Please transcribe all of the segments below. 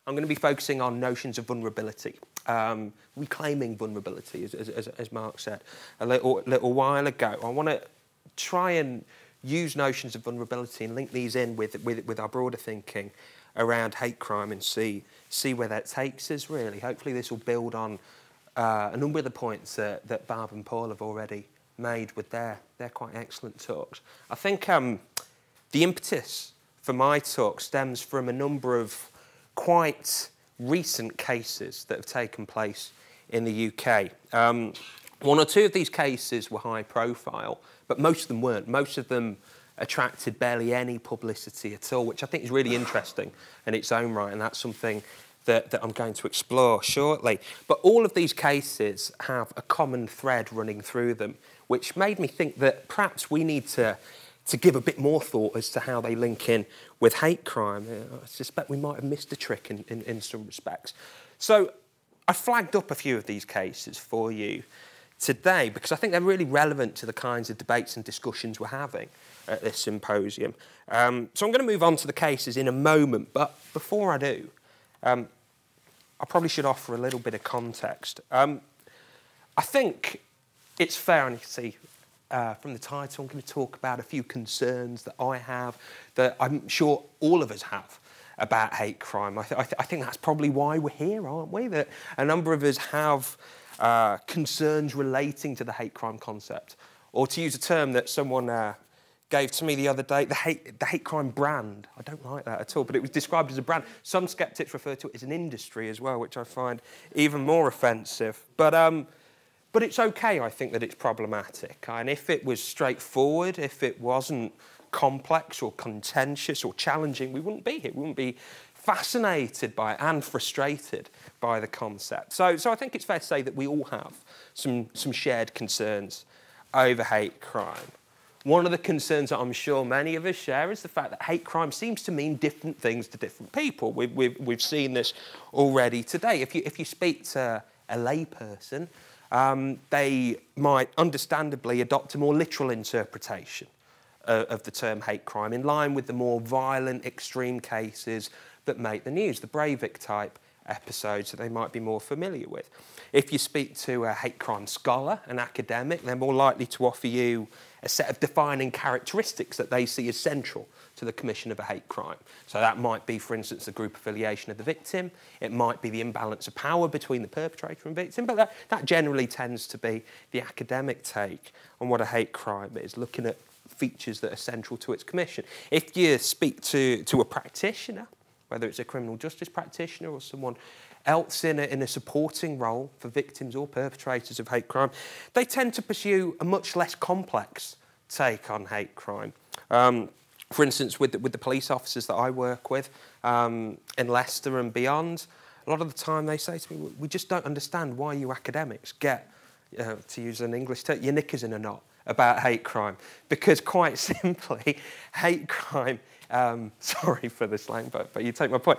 I'm going to be focusing on notions of vulnerability, reclaiming vulnerability, as Mark said a little while ago. I want to try and use notions of vulnerability and link these in with our broader thinking around hate crime and see where that takes us, really. Hopefully this will build on a number of the points that Barb and Paul have already made with their quite excellent talks. I think the impetus for my talk stems from a number of quite recent cases that have taken place in the UK. One or two of these cases were high profile, but most of them weren't. Most of them attracted barely any publicity at all, which I think is really interesting in its own right, and that's something that I'm going to explore shortly. But all of these cases have a common thread running through them, which made me think that perhaps we need to give a bit more thought as to how they link in with hate crime. I suspect we might have missed a trick in some respects. So I flagged up a few of these cases for you today because I think they're really relevant to the kinds of debates and discussions we're having at this symposium. So I'm going to move on to the cases in a moment, but before I do, I probably should offer a little bit of context. I think it's fair, and you can see from the title, I'm going to talk about a few concerns that I have, that I'm sure all of us have about hate crime. I think that's probably why we're here, aren't we? That a number of us have concerns relating to the hate crime concept, or to use a term that someone gave to me the other day, the hate crime brand. I don't like that at all, but it was described as a brand. Some sceptics refer to it as an industry as well, which I find even more offensive. But it's okay, I think, that it's problematic. And if it was straightforward, if it wasn't complex or contentious or challenging, we wouldn't be here. We wouldn't be fascinated by it and frustrated by the concept. So I think it's fair to say that we all have some shared concerns over hate crime. One of the concerns that I'm sure many of us share is the fact that hate crime seems to mean different things to different people. We've seen this already today. If you speak to a layperson, they might understandably adopt a more literal interpretation of the term hate crime, in line with the more violent, extreme cases that make the news, the Breivik-type episodes that they might be more familiar with. If you speak to a hate crime scholar, an academic, they're more likely to offer you a set of defining characteristics that they see as central to the commission of a hate crime. So that might be, for instance, the group affiliation of the victim. It might be the imbalance of power between the perpetrator and victim, but that generally tends to be the academic take on what a hate crime is, looking at features that are central to its commission. If you speak to a practitioner, whether it's a criminal justice practitioner or someone else in a supporting role for victims or perpetrators of hate crime, they tend to pursue a much less complex take on hate crime. For instance, with the police officers that I work with in Leicester and beyond, a lot of the time they say to me, we just don't understand why you academics get, to use an English term, your knickers in a knot about hate crime. Because quite simply, hate crime, sorry for the slang, but you take my point.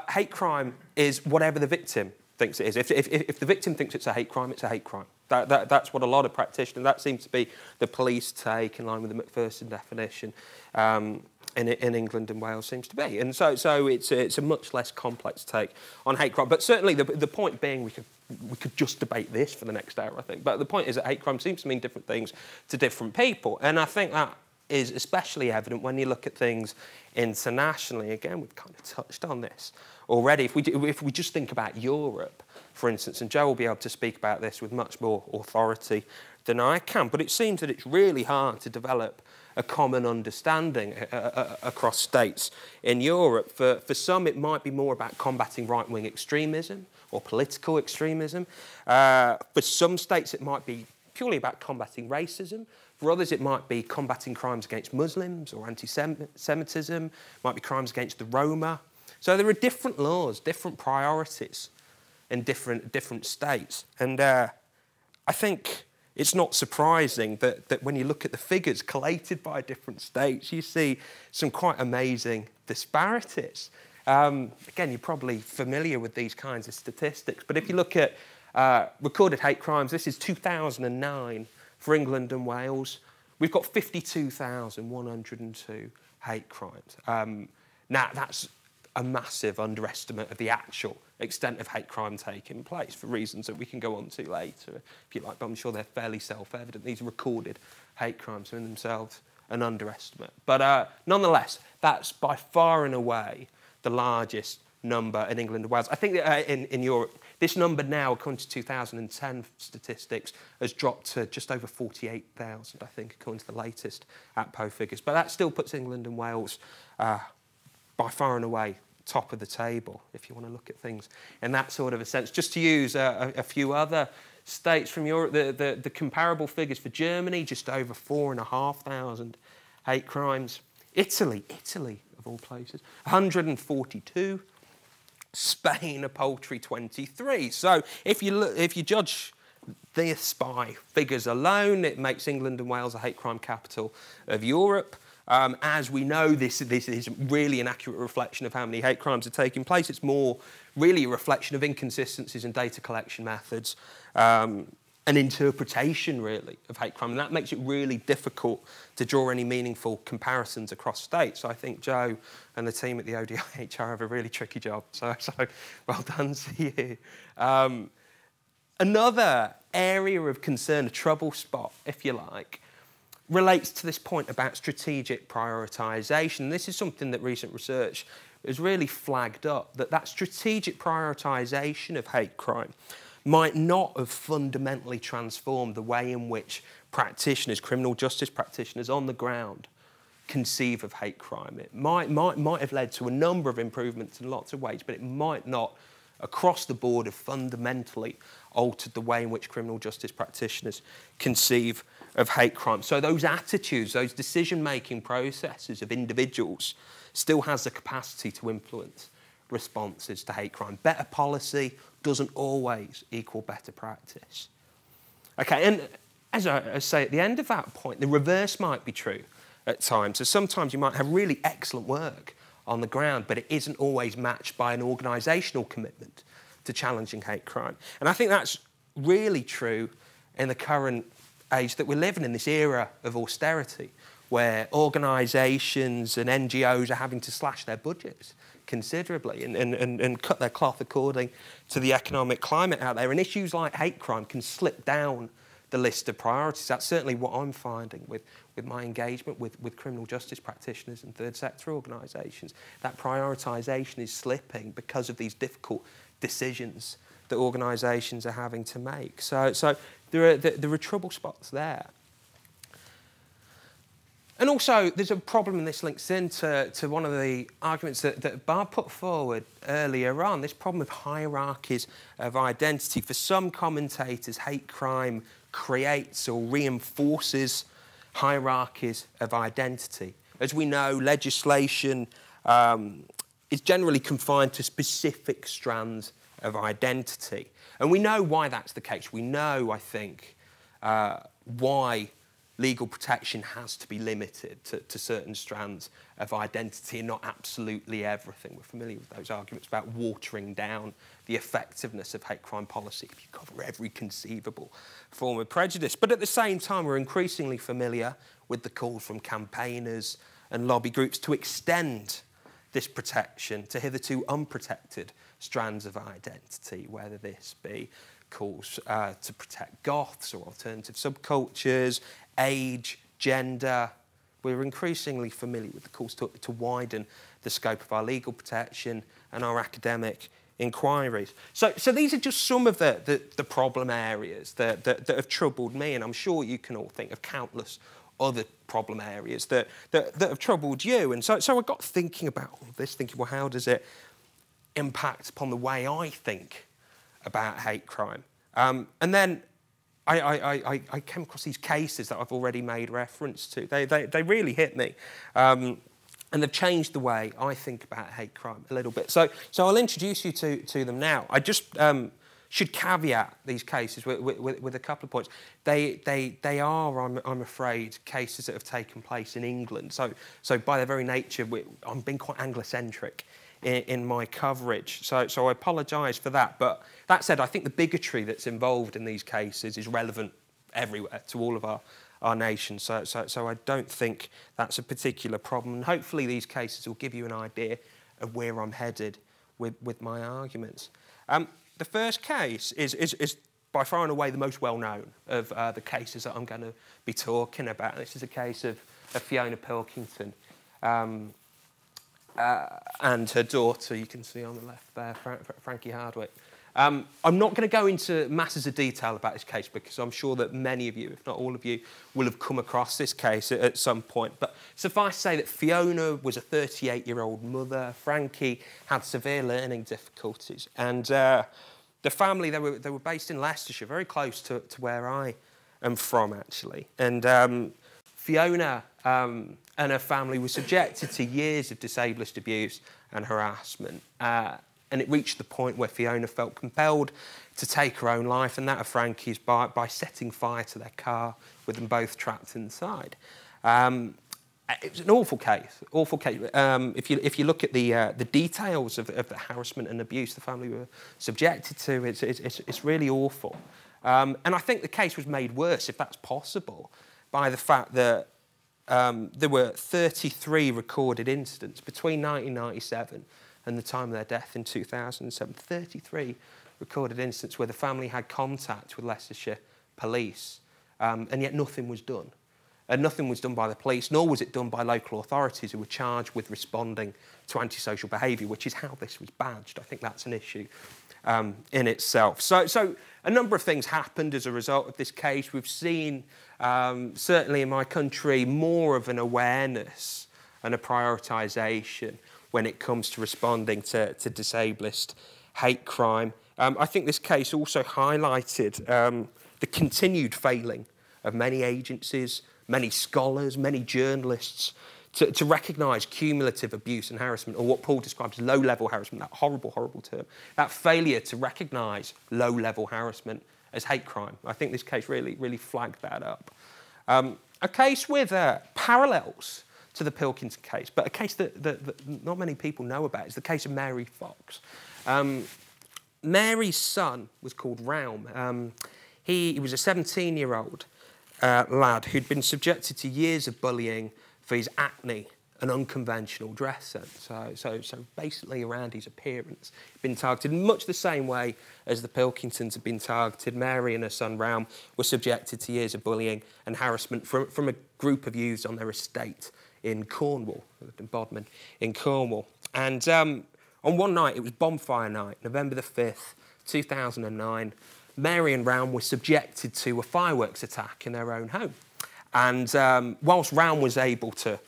Hate crime is whatever the victim thinks it is. If the victim thinks it's a hate crime, it's a hate crime. That's what a lot of practitioners, that seems to be the police take, in line with the Macpherson definition, in England and Wales seems to be. And so it's a much less complex take on hate crime. But certainly the point being, we could just debate this for the next hour, I think. But the point is that hate crime seems to mean different things to different people. And I think that is especially evident when you look at things internationally. Again, we've kind of touched on this already. If we just think about Europe, for instance, and Joe will be able to speak about this with much more authority than I can, but it seems that it's really hard to develop a common understanding across states in Europe. For some, it might be more about combating right-wing extremism or political extremism. For some states, it might be purely about combating racism. For others, it might be combating crimes against Muslims or anti-Semitism. It might be crimes against the Roma. So there are different laws, different priorities in different states. And I think it's not surprising that when you look at the figures collated by different states, you see some quite amazing disparities. Again, you're probably familiar with these kinds of statistics, but if you look at recorded hate crimes, this is 2009 for England and Wales. We've got 52,102 hate crimes. Now, that's a massive underestimate of the actual extent of hate crime taking place for reasons that we can go on to later, if you like, but I'm sure they're fairly self-evident. These recorded hate crimes are in themselves an underestimate. But nonetheless, that's by far and away the largest number in England and Wales. I think that in Europe, this number now, according to 2010 statistics, has dropped to just over 48,000, I think, according to the latest APPO figures. But that still puts England and Wales by far and away top of the table, if you want to look at things in that sort of a sense. Just to use a few other states from Europe, the comparable figures for Germany, just over 4,500 hate crimes. Italy, of all places, 142. Spain, a paltry 23. So if you judge this by figures alone, it makes England and Wales a hate crime capital of Europe. As we know, this is really an accurate reflection of how many hate crimes are taking place. It's more really a reflection of inconsistencies in data collection methods, an interpretation, really, of hate crime. And that makes it really difficult to draw any meaningful comparisons across states. So I think Joe and the team at the ODIHR have a really tricky job. So well done to you. Another area of concern, a trouble spot, if you like, relates to this point about strategic prioritisation. This is something that recent research has really flagged up, that strategic prioritisation of hate crime might not have fundamentally transformed the way in which practitioners, criminal justice practitioners on the ground, conceive of hate crime. It might have led to a number of improvements in lots of ways, but it might not, across the board, have fundamentally altered the way in which criminal justice practitioners conceive of hate crime. So those attitudes, those decision-making processes of individuals still has the capacity to influence responses to hate crime. Better policy doesn't always equal better practice. Okay, and as I say at the end of that point, the reverse might be true at times. So sometimes you might have really excellent work on the ground, but it isn't always matched by an organisational commitment to challenging hate crime. And I think that's really true in the current age that we're living in, this era of austerity, where organisations and NGOs are having to slash their budgets considerably and cut their cloth according to the economic climate out there. And issues like hate crime can slip down the list of priorities. That's certainly what I'm finding with my engagement with criminal justice practitioners and third sector organisations. That prioritisation is slipping because of these difficult decisions that organisations are having to make. So there are trouble spots there. And also, there's a problem, and this links into one of the arguments that Barb put forward earlier on, this problem of hierarchies of identity. For some commentators, hate crime creates or reinforces hierarchies of identity. As we know, legislation is generally confined to specific strands of identity. And we know why that's the case. We know, I think, why legal protection has to be limited to certain strands of identity and not absolutely everything. We're familiar with those arguments about watering down the effectiveness of hate crime policy if you cover every conceivable form of prejudice. But at the same time, we're increasingly familiar with the call from campaigners and lobby groups to extend this protection to hitherto unprotected strands of identity, whether this be calls to protect goths or alternative subcultures, age, gender. We're increasingly familiar with the calls to widen the scope of our legal protection and our academic inquiries. So these are just some of the problem areas that have troubled me, and I'm sure you can all think of countless other problem areas that have troubled you. And so I got thinking about all this, thinking, well, how does it impact upon the way I think about hate crime? And then I came across these cases that I've already made reference to. They really hit me. And they've changed the way I think about hate crime a little bit. So I'll introduce you to them now. I just should caveat these cases with a couple of points. They are, I'm afraid, cases that have taken place in England. So by their very nature, I'm being quite Anglocentric in my coverage. So I apologise for that. But that said, I think the bigotry that's involved in these cases is relevant everywhere to all of our nation. So I don't think that's a particular problem. And hopefully these cases will give you an idea of where I'm headed with my arguments. The first case is by far and away the most well-known of the cases that I'm going to be talking about. This is a case of Fiona Pilkington and her daughter, you can see on the left there, Frankie Hardwick. I'm not going to go into masses of detail about this case because I'm sure that many of you, if not all of you, will have come across this case at some point. But suffice to say that Fiona was a 38-year-old mother. Frankie had severe learning difficulties. And the family, they were based in Leicestershire, very close to where I am from, actually. And Fiona and her family were subjected to years of disableist abuse and harassment. And it reached the point where Fiona felt compelled to take her own life, and that of Frankie's by setting fire to their car, with them both trapped inside. It was an awful case, awful case. If you look at the details of the harassment and abuse the family were subjected to, it's really awful. And I think the case was made worse, if that's possible, by the fact that there were 33 recorded incidents between 1997 and the time of their death in 2007, 33 recorded incidents where the family had contact with Leicestershire police, and yet nothing was done. And nothing was done by the police, nor was it done by local authorities who were charged with responding to antisocial behaviour, which is how this was badged. I think that's an issue in itself. So a number of things happened as a result of this case. We've seen, certainly in my country, more of an awareness and a prioritisation when it comes to responding to disableist hate crime. I think this case also highlighted the continued failing of many agencies, many scholars, many journalists to recognise cumulative abuse and harassment, or what Paul describes as low-level harassment, that horrible, horrible term, that failure to recognise low-level harassment as hate crime. I think this case really flagged that up. A case with parallels to the Pilkington case, but a case that not many people know about is the case of Mary Fox. Mary's son was called Raum. He was a 17-year-old lad who'd been subjected to years of bullying for his acne and unconventional dress sense. So basically around his appearance. He'd been targeted in much the same way as the Pilkingtons had been targeted. Mary and her son Raum were subjected to years of bullying and harassment from a group of youths on their estate in Cornwall, in Bodmin, in Cornwall. And on one night, it was bonfire night, November the 5th, 2009, Mary and Raum were subjected to a fireworks attack in their own home. And whilst Raum was able to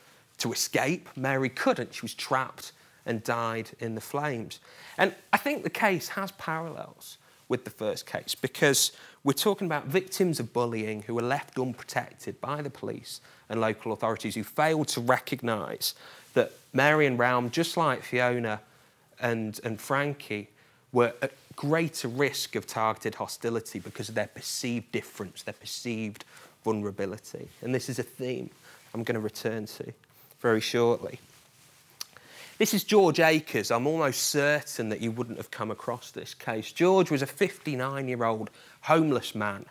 escape, Mary couldn't. She was trapped and died in the flames. And I think the case has parallels with the first case because we're talking about victims of bullying who were left unprotected by the police and local authorities who failed to recognise that Mary and Raum, just like Fiona and Frankie, were at greater risk of targeted hostility because of their perceived difference, their perceived vulnerability. And this is a theme I'm going to return to very shortly. This is George Akers. I'm almost certain that you wouldn't have come across this case. George was a 59-year-old homeless man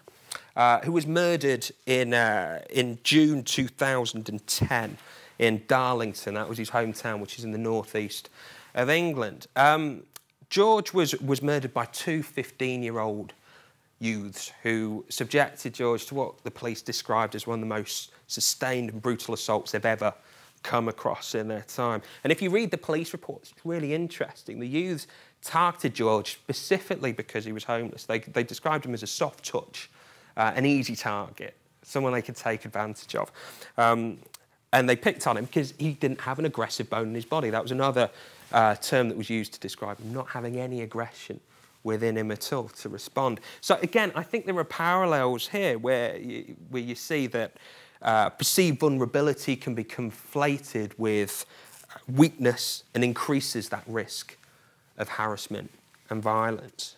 who was murdered in June 2010 in Darlington. That was his hometown, which is in the northeast of England. George was murdered by two 15-year-old youths who subjected George to what the police described as one of the most sustained and brutal assaults they've ever come across in their time. And if you read the police reports, it's really interesting. The youths targeted George specifically because he was homeless. They described him as a soft touch, an easy target, someone they could take advantage of. And they picked on him because he didn't have an aggressive bone in his body. That was another term that was used to describe him, not having any aggression within him at all to respond. So again, I think there are parallels here where you see that perceived vulnerability can be conflated with weakness and increases that risk of harassment and violence.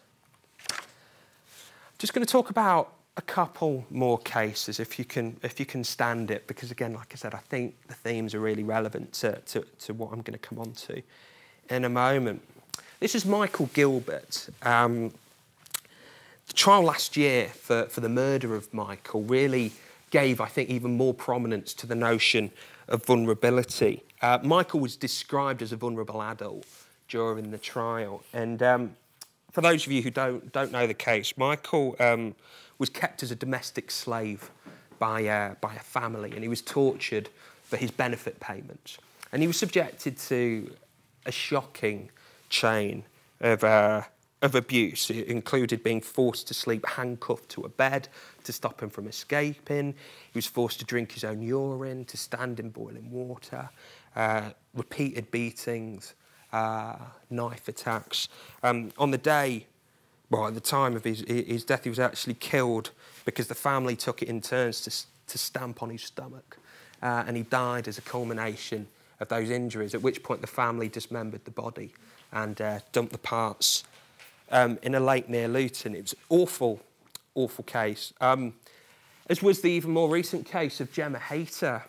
I'm just going to talk about a couple more cases, if you can stand it, because again, like I said, I think the themes are really relevant to what I'm going to come on to in a moment. This is Michael Gilbert. The trial last year for the murder of Michael really gave, I think, even more prominence to the notion of vulnerability. Michael was described as a vulnerable adult during the trial. And for those of you who don't know the case, Michael was kept as a domestic slave by a family, and he was tortured for his benefit payments. And he was subjected to a shocking chain of abuse. It included being forced to sleep handcuffed to a bed to stop him from escaping. He was forced to drink his own urine, to stand in boiling water, repeated beatings, knife attacks. On the day, well, at the time of his death, he was actually killed because the family took it in turns to stamp on his stomach. And he died as a culmination of those injuries, at which point the family dismembered the body and dumped the parts in a lake near Luton. It was an awful, awful case. As was the even more recent case of Gemma Hayter.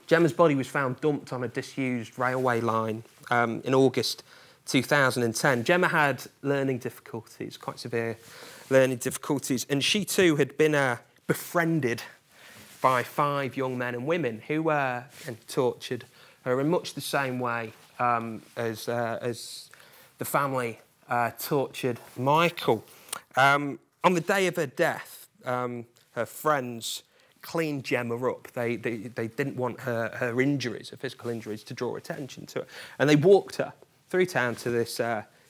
Gemma's body was found dumped on a disused railway line in August 2010. Gemma had learning difficulties, quite severe learning difficulties, and she too had been befriended by 5 young men and women who were tortured her in much the same way as the family tortured Michael. On the day of her death, her friends cleaned Gemma up. They didn't want her injuries, her physical injuries, to draw attention to her. And they walked her through town to this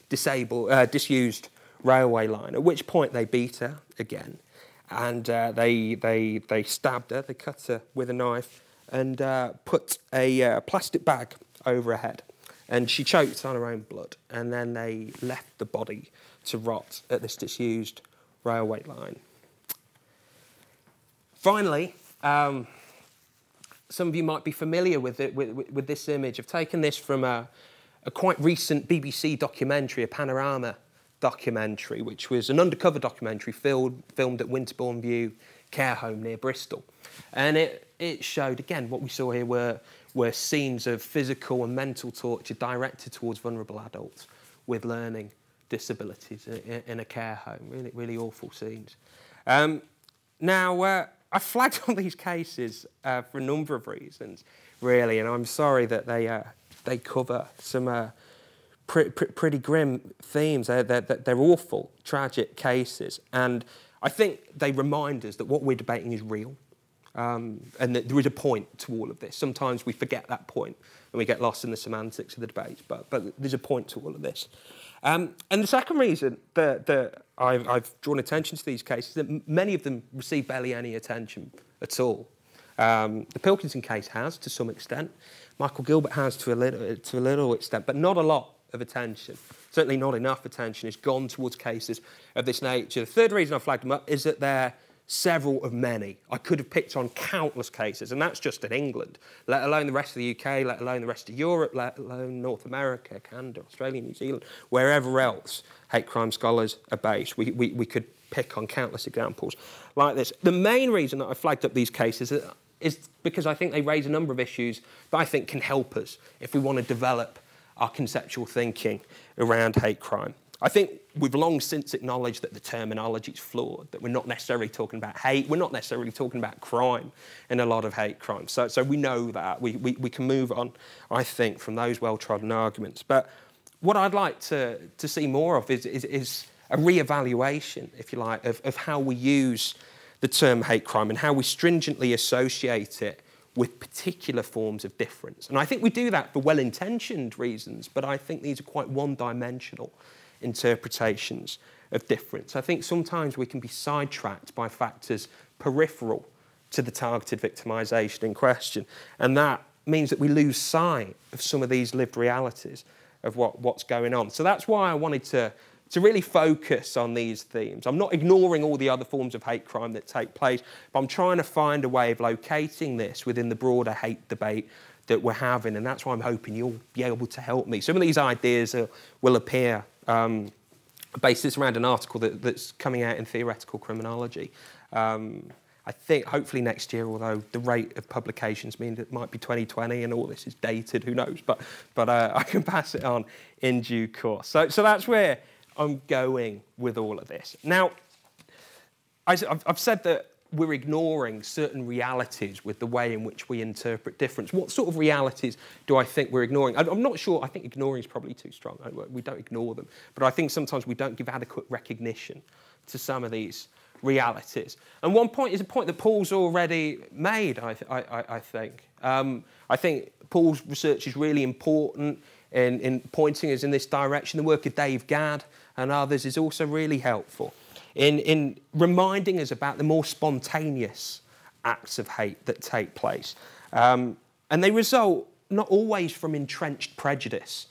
disused railway line, at which point they beat her again. And they stabbed her, they cut her with a knife and put a plastic bag over her head. And she choked on her own blood. And then they left the body to rot at this disused railway line. Finally, some of you might be familiar with this image. I've taken this from a quite recent BBC documentary, a Panorama documentary, which was an undercover documentary filmed at Winterbourne View care home near Bristol. And it showed, again, what we saw here were scenes of physical and mental torture directed towards vulnerable adults with learning disabilities in a care home. Really, really awful scenes. Now, I flagged on these cases for a number of reasons, really, and I'm sorry that they cover some pretty grim themes. They're awful, tragic cases, and I think they remind us that what we're debating is real, and that there is a point to all of this. Sometimes we forget that point and we get lost in the semantics of the debate, but there's a point to all of this. And the second reason that I've drawn attention to these cases is that many of them receive barely any attention at all. The Pilkington case has, to some extent. Michael Gilbert has to a little extent, but not a lot of attention. Certainly not enough attention has gone towards cases of this nature. The third reason I flagged them up is that they're several of many. I could have picked on countless cases, and that's just in England, let alone the rest of the UK, let alone the rest of Europe, let alone North America, Canada, Australia, New Zealand, wherever else hate crime scholars are based. We could pick on countless examples like this. The main reason that I flagged up these cases is because I think they raise a number of issues that I think can help us if we want to develop our conceptual thinking around hate crime. I think we've long since acknowledged that the terminology is flawed, that we're not necessarily talking about hate, we're not necessarily talking about crime in a lot of hate crimes. So we know that. We can move on, I think, from those well-trodden arguments. But what I'd like to see more of is a re-evaluation, if you like, of how we use the term hate crime and how we stringently associate it with particular forms of difference. And I think we do that for well-intentioned reasons, but I think these are quite one-dimensional interpretations of difference. I think sometimes we can be sidetracked by factors peripheral to the targeted victimisation in question, and that means that we lose sight of some of these lived realities of what's going on. So that's why I wanted to really focus on these themes. I'm not ignoring all the other forms of hate crime that take place, but I'm trying to find a way of locating this within the broader hate debate that we're having, and that's why I'm hoping you'll be able to help me. Some of these ideas will appear based around an article that's coming out in Theoretical Criminology. I think hopefully next year, although the rate of publications means it might be 2020 and all this is dated, who knows, but I can pass it on in due course. So that's where I'm going with all of this. Now, I've said that we're ignoring certain realities with the way in which we interpret difference. What sort of realities do I think we're ignoring? I'm not sure. I think ignoring is probably too strong. We don't ignore them. But I think sometimes we don't give adequate recognition to some of these realities. And one point is a point that Paul's already made, I think. I think Paul's research is really important in pointing us in this direction. The work of Dave Gadd and others is also really helpful in reminding us about the more spontaneous acts of hate that take place. And they result not always from entrenched prejudice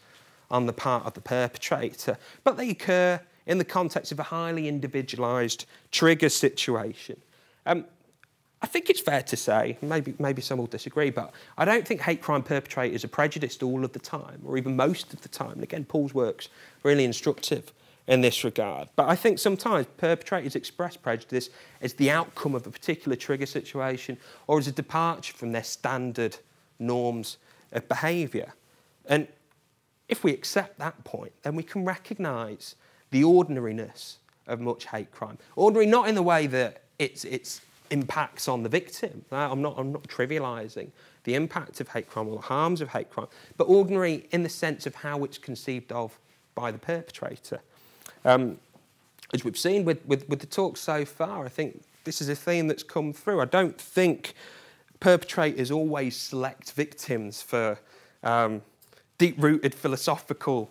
on the part of the perpetrator, but they occur in the context of a highly individualised trigger situation. I think it's fair to say, maybe some will disagree, but I don't think hate crime perpetrators are prejudiced all of the time, or even most of the time. And again, Paul's work's really instructive in this regard. But I think sometimes perpetrators express prejudice as the outcome of a particular trigger situation or as a departure from their standard norms of behaviour. And if we accept that point, then we can recognise the ordinariness of much hate crime. Ordinary not in the way that its impacts on the victim. I'm not trivialising the impact of hate crime or the harms of hate crime, but ordinary in the sense of how it's conceived of by the perpetrator. As we've seen with the talk so far, I think this is a theme that's come through. I don't think perpetrators always select victims for deep-rooted philosophical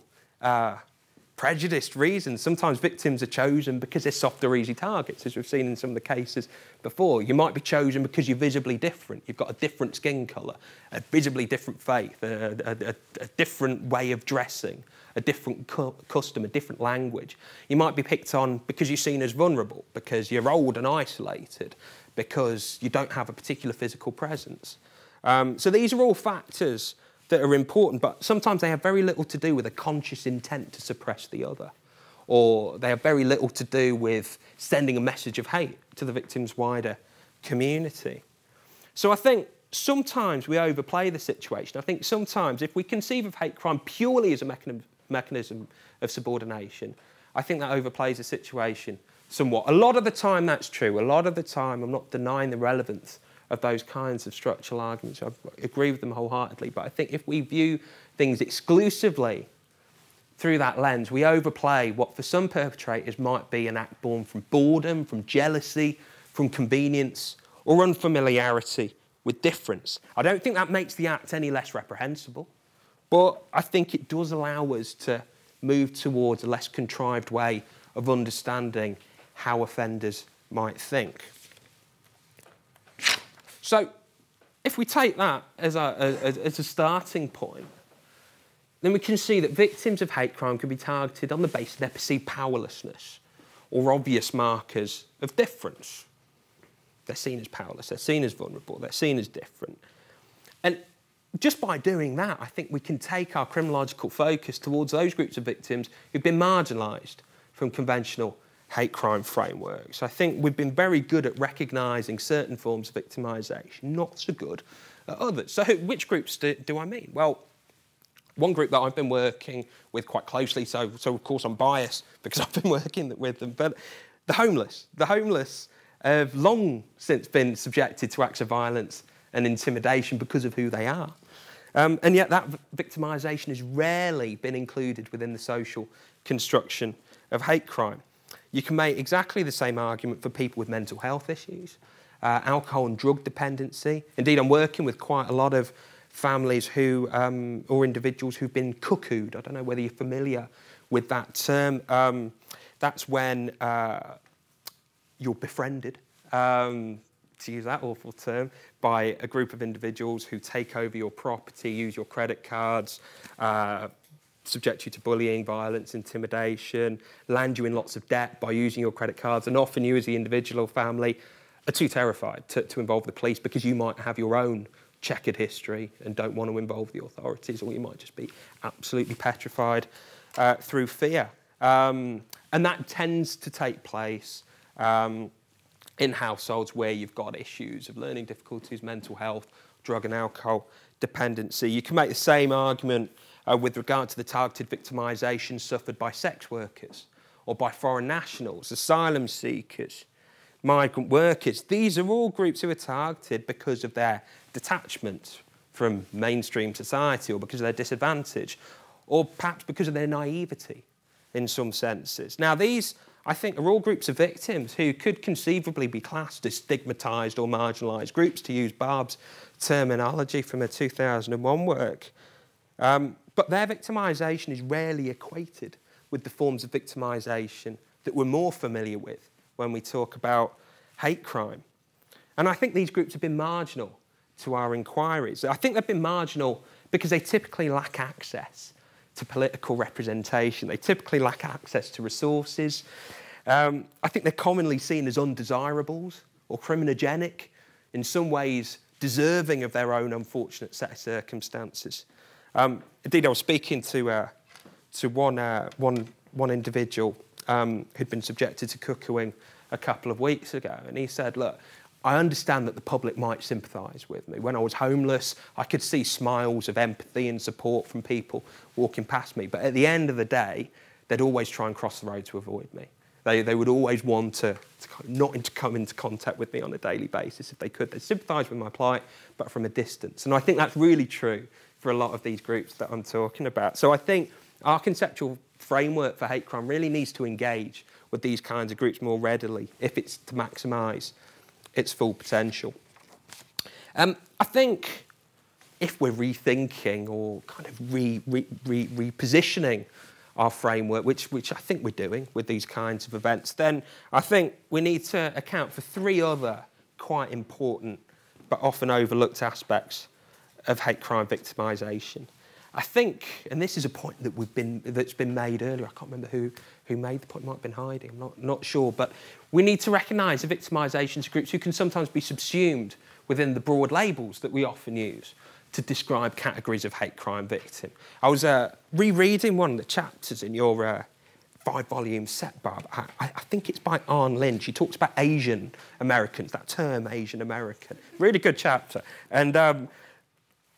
prejudiced reasons. Sometimes victims are chosen because they're soft or easy targets, as we've seen in some of the cases before. You might be chosen because you're visibly different. You've got a different skin colour, a visibly different faith, a different way of dressing, a different custom, a different language. You might be picked on because you're seen as vulnerable, because you're old and isolated, because you don't have a particular physical presence. So these are all factors that are important, but sometimes they have very little to do with a conscious intent to suppress the other, or they have very little to do with sending a message of hate to the victim's wider community. So I think sometimes we overplay the situation. I think sometimes if we conceive of hate crime purely as a mechanism of subordination, I think that overplays the situation somewhat. A lot of the time that's true. A lot of the time I'm not denying the relevance of those kinds of structural arguments. I agree with them wholeheartedly, but I think if we view things exclusively through that lens, we overplay what for some perpetrators might be an act born from boredom, from jealousy, from convenience, or unfamiliarity with difference. I don't think that makes the act any less reprehensible, but I think it does allow us to move towards a less contrived way of understanding how offenders might think. So if we take that as a starting point, then we can see that victims of hate crime can be targeted on the basis of their perceived powerlessness or obvious markers of difference. They're seen as powerless, they're seen as vulnerable, they're seen as different. And just by doing that, I think we can take our criminological focus towards those groups of victims who've been marginalised from conventional hate crime frameworks. I think we've been very good at recognising certain forms of victimisation, not so good at others. So which groups do I mean? Well, one group that I've been working with quite closely, so of course I'm biased because I've been working with them, but the homeless. The homeless have long since been subjected to acts of violence and intimidation because of who they are. And yet that victimisation has rarely been included within the social construction of hate crime. You can make exactly the same argument for people with mental health issues, alcohol and drug dependency. Indeed, I'm working with quite a lot of families who, or individuals who've been cuckooed. I don't know whether you're familiar with that term. That's when you're befriended, to use that awful term, by a group of individuals who take over your property, use your credit cards, subject you to bullying, violence, intimidation, land you in lots of debt by using your credit cards, and often you as the individual family are too terrified to involve the police because you might have your own checkered history and don't want to involve the authorities, or you might just be absolutely petrified through fear. And that tends to take place in households where you've got issues of learning difficulties, mental health, drug and alcohol dependency. You can make the same argument with regard to the targeted victimisation suffered by sex workers or by foreign nationals, asylum seekers, migrant workers. These are all groups who are targeted because of their detachment from mainstream society, or because of their disadvantage, or perhaps because of their naivety in some senses. Now, these, I think, are all groups of victims who could conceivably be classed as stigmatised or marginalised groups, to use Barb's terminology from a 2001 work. But their victimisation is rarely equated with the forms of victimisation that we're more familiar with when we talk about hate crime. And I think these groups have been marginal to our inquiries. I think they've been marginal because they typically lack access to political representation. They typically lack access to resources. I think they're commonly seen as undesirables or criminogenic, in some ways deserving of their own unfortunate set of circumstances. Indeed, I was speaking to one individual who'd been subjected to cuckooing a couple of weeks ago, and he said, look, I understand that the public might sympathise with me. When I was homeless, I could see smiles of empathy and support from people walking past me. But at the end of the day, they'd always try and cross the road to avoid me. They would always want to not come into contact with me on a daily basis if they could. They sympathise with my plight, but from a distance. And I think that's really true for a lot of these groups that I'm talking about. So I think our conceptual framework for hate crime really needs to engage with these kinds of groups more readily if it's to maximise its full potential. I think if we're rethinking or kind of repositioning our framework, which I think we're doing with these kinds of events, then I think we need to account for three other quite important but often overlooked aspects of hate crime victimisation. I think, and this is a point that that's been made earlier, I can't remember who made the point, it might have been Heidi, I'm not sure, but we need to recognise the victimisation of groups who can sometimes be subsumed within the broad labels that we often use to describe categories of hate crime victim. I was rereading one of the chapters in your 5-volume set, Barb. I think it's by Arne Lind. She talks about Asian Americans, that term Asian American. Really good chapter. And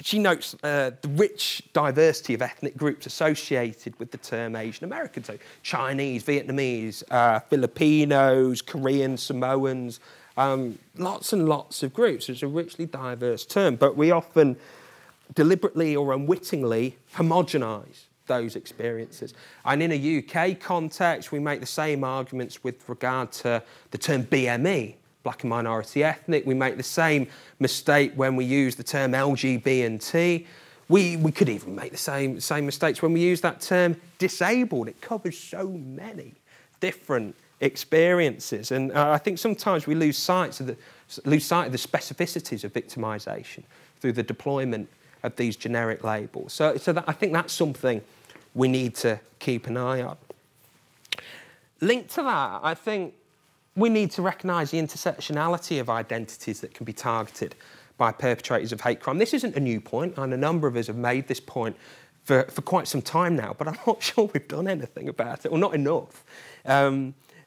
she notes the rich diversity of ethnic groups associated with the term Asian American. So Chinese, Vietnamese, Filipinos, Koreans, Samoans, lots and lots of groups. It's a richly diverse term, but we often deliberately or unwittingly homogenise those experiences. And in a UK context, we make the same arguments with regard to the term BME, Black and Minority Ethnic. We make the same mistake when we use the term LGBT. We could even make the same mistakes when we use that term disabled. It covers so many different experiences, and I think sometimes we lose sight of the specificities of victimisation through the deployment of these generic labels. So I think that's something we need to keep an eye on. Linked to that, I think we need to recognise the intersectionality of identities that can be targeted by perpetrators of hate crime. This isn't a new point, and a number of us have made this point for quite some time now, but I'm not sure we've done anything about it, or not enough.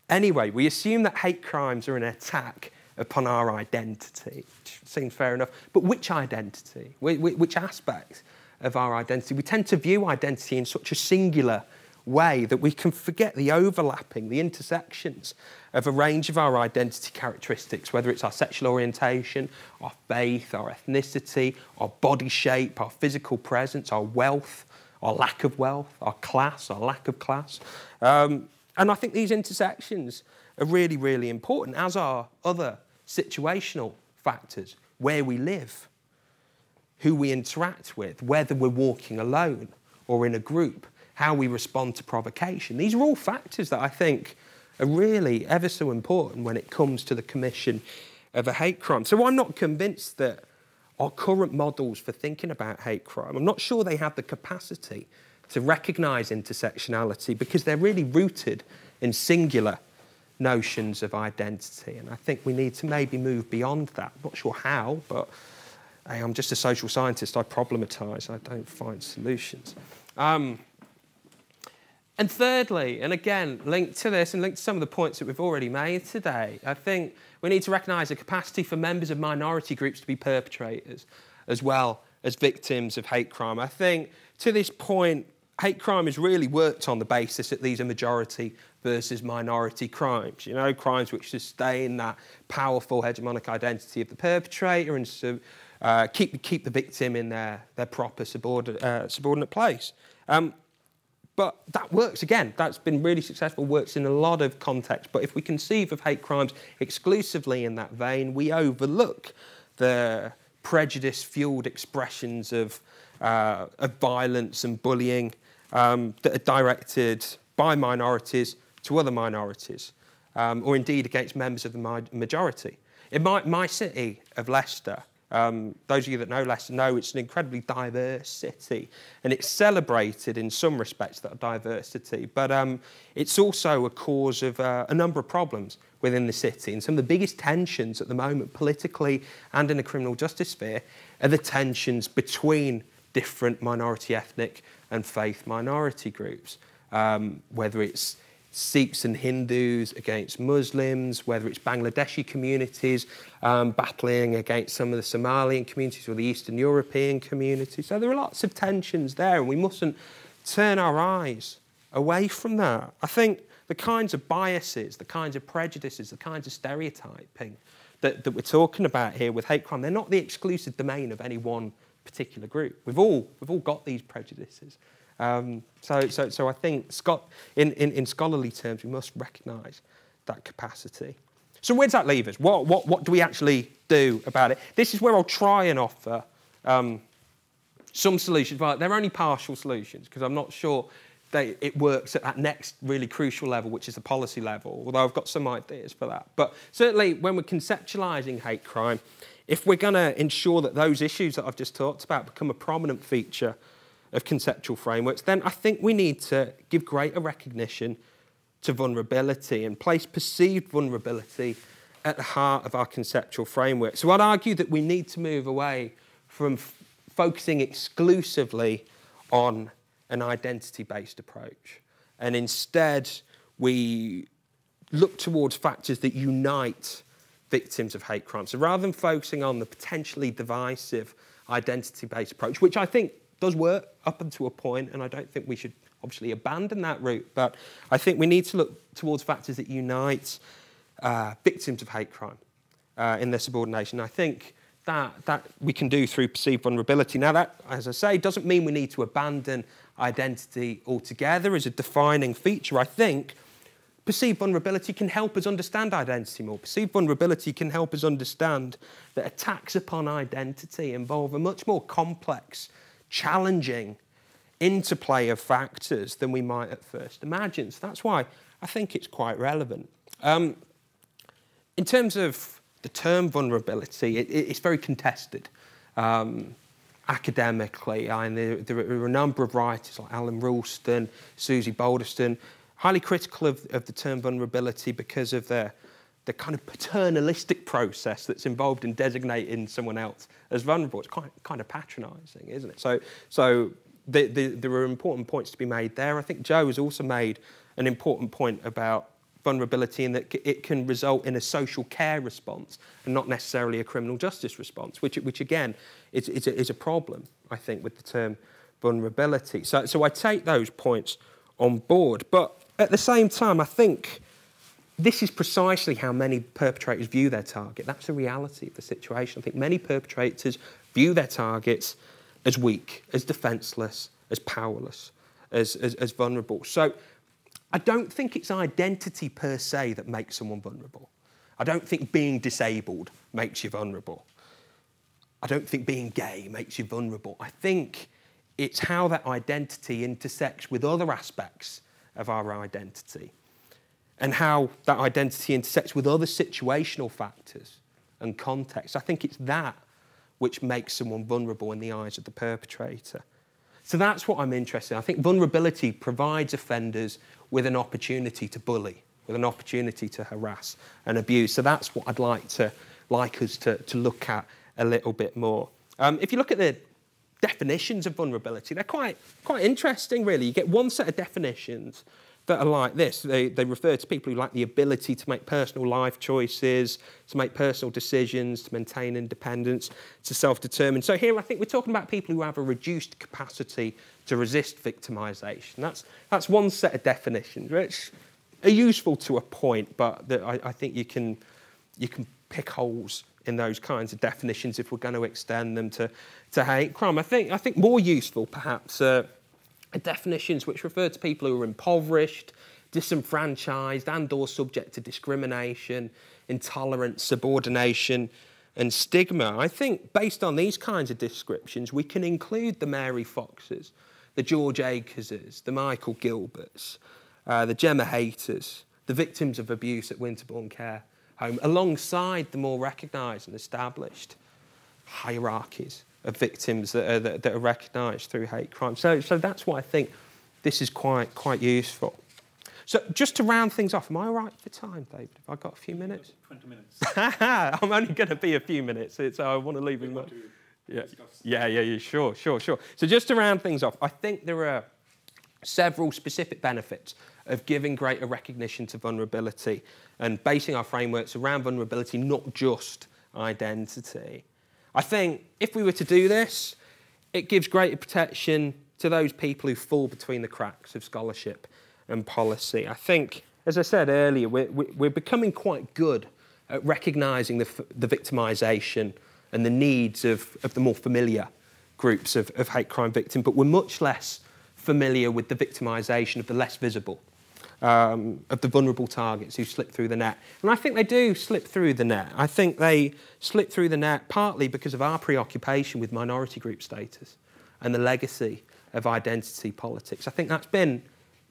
Anyway, we assume that hate crimes are an attack upon our identity, which seems fair enough, but which identity? Which aspects of our identity? We tend to view identity in such a singular way that we can forget the overlapping, the intersections of a range of our identity characteristics, whether it's our sexual orientation, our faith, our ethnicity, our body shape, our physical presence, our wealth, our lack of wealth, our class, our lack of class. And I think these intersections are really, really important, as are other situational factors, where we live, who we interact with, whether we're walking alone or in a group, how we respond to provocation. These are all factors that I think are really ever so important when it comes to the commission of a hate crime. So I'm not convinced that our current models for thinking about hate crime, I'm not sure they have the capacity to recognise intersectionality, because they're really rooted in singular notions of identity. And I think we need to maybe move beyond that. I'm not sure how, but hey, I'm just a social scientist. I problematise. I don't find solutions. And thirdly, and again, linked to this and linked to some of the points that we've already made today, I think we need to recognise the capacity for members of minority groups to be perpetrators as well as victims of hate crime. I think to this point, hate crime has really worked on the basis that these are majority versus minority crimes, you know, crimes which sustain that powerful hegemonic identity of the perpetrator and keep the victim in their proper subordinate place. But that works, again, that's been really successful, works in a lot of contexts. But if we conceive of hate crimes exclusively in that vein, we overlook the prejudice-fueled expressions of violence and bullying that are directed by minorities to other minorities, or indeed against members of the majority. In my city of Leicester, those of you that know Leicester know it's an incredibly diverse city, and it's celebrated in some respects, that diversity, but it's also a cause of a number of problems within the city. And some of the biggest tensions at the moment, politically and in the criminal justice sphere, are the tensions between different minority ethnic and faith minority groups, whether it's Sikhs and Hindus against Muslims, whether it's Bangladeshi communities battling against some of the Somalian communities or the Eastern European communities. So there are lots of tensions there, and we mustn't turn our eyes away from that. I think the kinds of biases, the kinds of prejudices, the kinds of stereotyping that we're talking about here with hate crime, they're not the exclusive domain of any one particular group. We've all got these prejudices. So I think in scholarly terms, we must recognise that capacity. So where does that leave us? What do we actually do about it? This is where I'll try and offer some solutions. But they're only partial solutions, because I'm not sure it works at that next really crucial level, which is the policy level, although I've got some ideas for that. But certainly when we're conceptualising hate crime, if we're going to ensure that those issues that I've just talked about become a prominent feature of conceptual frameworks, then I think we need to give greater recognition to vulnerability and place perceived vulnerability at the heart of our conceptual framework. So I'd argue that we need to move away from focusing exclusively on an identity-based approach, and instead we look towards factors that unite victims of hate crime. So rather than focusing on the potentially divisive identity-based approach, which I think does work up until a point, and I don't think we should obviously abandon that route, but I think we need to look towards factors that unite victims of hate crime in their subordination. I think that we can do through perceived vulnerability. Now that, as I say, doesn't mean we need to abandon identity altogether as a defining feature. I think perceived vulnerability can help us understand identity more. Perceived vulnerability can help us understand that attacks upon identity involve a much more complex, challenging interplay of factors than we might at first imagine. So that's why I think it's quite relevant. In terms of the term vulnerability, it's very contested academically. There are a number of writers like Alan Ralston, Susie Balderston, highly critical of the term vulnerability because of the kind of paternalistic process that's involved in designating someone else as vulnerable. It's kind of patronising, isn't it? So there are important points to be made there. I think Joe has also made an important point about vulnerability in that it can result in a social care response and not necessarily a criminal justice response, which again is a problem, I think, with the term vulnerability. So I take those points on board, but at the same time, I think this is precisely how many perpetrators view their target. That's the reality of the situation. I think many perpetrators view their targets as weak, as defenceless, as powerless, as vulnerable. So I don't think it's identity per se that makes someone vulnerable. I don't think being disabled makes you vulnerable. I don't think being gay makes you vulnerable. I think it's how that identity intersects with other aspects of our identity and how that identity intersects with other situational factors and contexts. I think it's that which makes someone vulnerable in the eyes of the perpetrator. So that's what I'm interested in. I think vulnerability provides offenders with an opportunity to bully, with an opportunity to harass and abuse. So that's what I'd like us to look at a little bit more. If you look at the definitions of vulnerability, they're quite interesting, really. You get one set of definitions that are like this. They refer to people who lack the ability to make personal life choices, to make personal decisions, to maintain independence, to self-determine. So here I think we're talking about people who have a reduced capacity to resist victimisation. That's one set of definitions, which are useful to a point, but I think you can pick holes in those kinds of definitions if we're going to extend them to hate crime. I think more useful, perhaps, are definitions which refer to people who are impoverished, disenfranchised and/or subject to discrimination, intolerance, subordination and stigma. I think based on these kinds of descriptions, we can include the Mary Foxes, the George Akerses, the Michael Gilberts, the Gemma Haters, the victims of abuse at Winterbourne Care Home, alongside the more recognised and established hierarchies of victims that are recognised through hate crime. So that's why I think this is quite useful. So just to round things off, am I all right for time, David? Have I got a few minutes? 20 minutes. I'm only going to be a few minutes, so I want to leave him. Yeah, sure. So just to round things off, I think there are several specific benefits of giving greater recognition to vulnerability and basing our frameworks around vulnerability, not just identity. I think if we were to do this, it gives greater protection to those people who fall between the cracks of scholarship and policy. I think, as I said earlier, we're becoming quite good at recognising the victimisation and the needs of the more familiar groups of hate crime victims, but we're much less familiar with the victimisation of the less visible, of the vulnerable targets who slip through the net. And I think they do slip through the net. I think they slip through the net partly because of our preoccupation with minority group status and the legacy of identity politics. I think that's been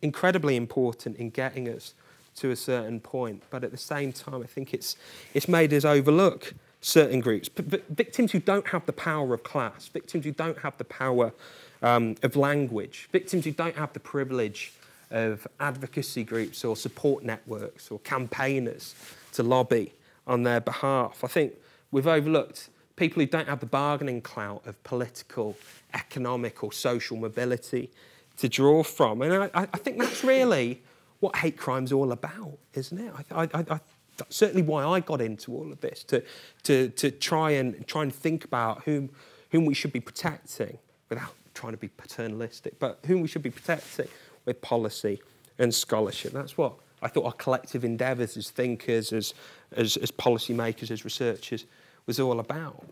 incredibly important in getting us to a certain point, but at the same time, I think it's made us overlook certain groups, victims who don't have the power of class, victims who don't have the power of language, victims who don't have the privilege of advocacy groups or support networks or campaigners to lobby on their behalf. I think we've overlooked people who don't have the bargaining clout of political, economic or social mobility to draw from. And I think that's really what hate crime's all about, isn't it? That's certainly why I got into all of this, to try and think about whom we should be protecting, without trying to be paternalistic, but whom we should be protecting with policy and scholarship. That's what I thought our collective endeavours as thinkers, as policy makers, as researchers was all about.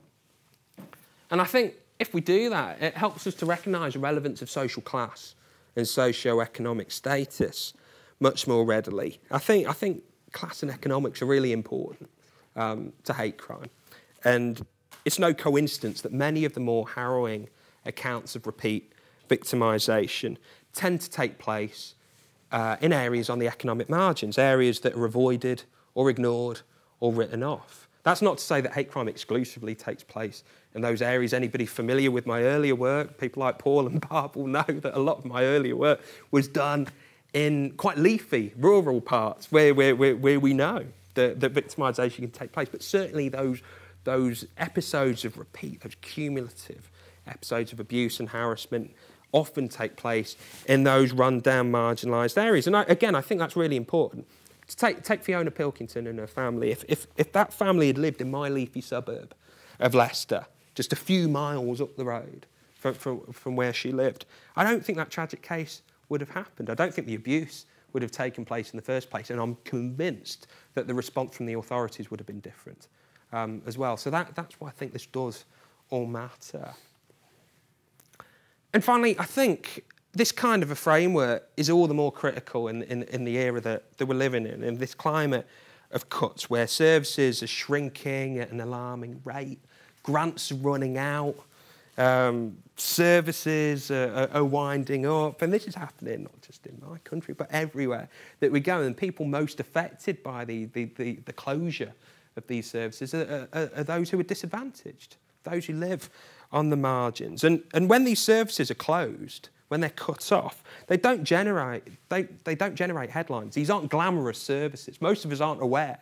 And I think if we do that, it helps us to recognise the relevance of social class and socio-economic status much more readily. I think class and economics are really important to hate crime. And it's no coincidence that many of the more harrowing accounts of repeat victimisation tend to take place in areas on the economic margins, areas that are avoided or ignored or written off. That's not to say that hate crime exclusively takes place in those areas. Anybody familiar with my earlier work, people like Paul and Barb will know that a lot of my earlier work was done in quite leafy, rural parts where we know that victimisation can take place. But certainly those episodes of repeat, those cumulative episodes of abuse and harassment often take place in those run-down, marginalised areas. And again, I think that's really important. To take Fiona Pilkington and her family. If that family had lived in my leafy suburb of Leicester, just a few miles up the road from where she lived, I don't think that tragic case would have happened. I don't think the abuse would have taken place in the first place, and I'm convinced that the response from the authorities would have been different as well. So that's why I think this does all matter. And finally, I think this kind of a framework is all the more critical in the era that we're living in this climate of cuts where services are shrinking at an alarming rate, grants are running out, services are winding up. And this is happening not just in my country, but everywhere that we go. And people most affected by the closure of these services are those who are disadvantaged, those who live on the margins. And when these services are closed, when they're cut off, they don't generate headlines. These aren't glamorous services. Most of us aren't aware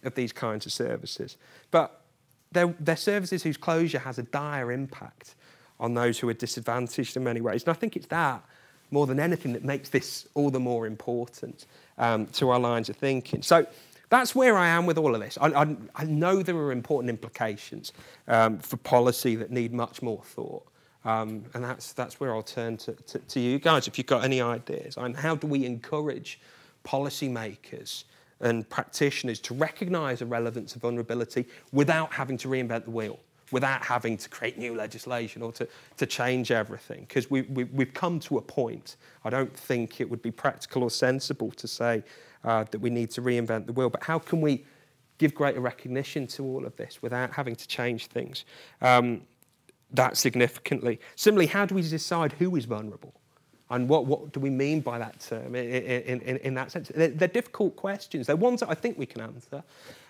of these kinds of services. But they're services whose closure has a dire impact on those who are disadvantaged in many ways. And I think it's that, more than anything, that makes this all the more important to our lines of thinking. So that's where I am with all of this. I know there are important implications for policy that need much more thought. And that's where I'll turn to you guys if you've got any ideas on how do we encourage policymakers and practitioners to recognise the relevance of vulnerability without having to reinvent the wheel, without having to create new legislation or to change everything. Because we've come to a point, I don't think it would be practical or sensible to say that we need to reinvent the wheel, but how can we give greater recognition to all of this without having to change things that significantly? Similarly, how do we decide who is vulnerable? And what do we mean by that term in that sense? They're difficult questions. They're ones that I think we can answer.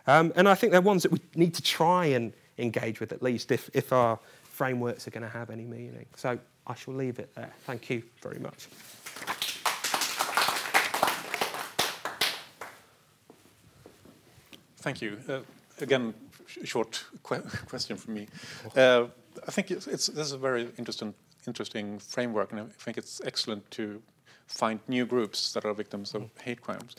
And I think they're ones that we need to try and engage with, at least, if our frameworks are going to have any meaning. So I shall leave it there. Thank you very much. Thank you. Again, short question from me. I think this is a very interesting framework, and I think it's excellent to find new groups that are victims of hate crimes.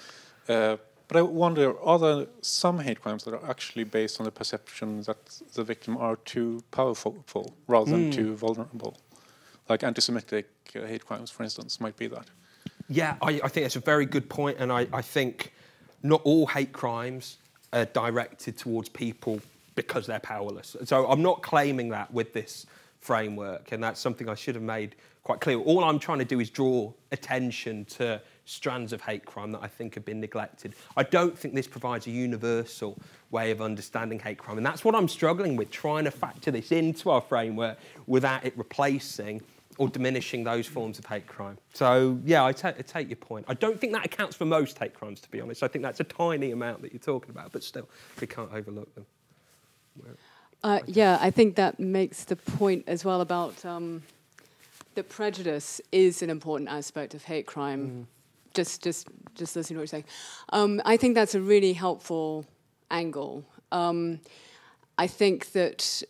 But I wonder, are there some hate crimes that are actually based on the perception that the victim are too powerful rather than too vulnerable? Like anti-Semitic hate crimes, for instance, might be that. Yeah, I think that's a very good point, and I think not all hate crimes are directed towards people because they're powerless. So I'm not claiming that with this framework, and that's something I should have made quite clear. All I'm trying to do is draw attention to strands of hate crime that I think have been neglected. I don't think this provides a universal way of understanding hate crime, and that's what I'm struggling with, trying to factor this into our framework without it replacing or diminishing those forms of hate crime. So, yeah, I take your point. I don't think that accounts for most hate crimes, to be honest. I think that's a tiny amount that you're talking about, but still, we can't overlook them. Yeah, I think that makes the point as well about that prejudice is an important aspect of hate crime. Just listening to what you're saying. I think that's a really helpful angle. I think that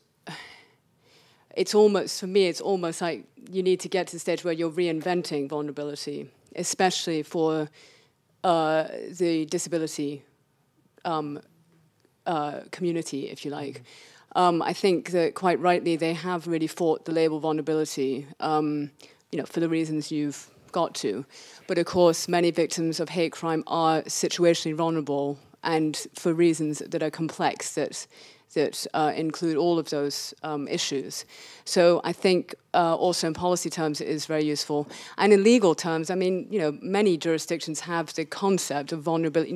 it's almost, for me, it's almost like you need to get to the stage where you're reinventing vulnerability, especially for the disability community, if you like. I think that quite rightly they have really fought the label vulnerability, for the reasons you've got to. But of course, many victims of hate crime are situationally vulnerable, and for reasons that are complex, that include all of those issues. So I think also in policy terms it is very useful. And in legal terms, I mean, many jurisdictions have the concept of vulnerability,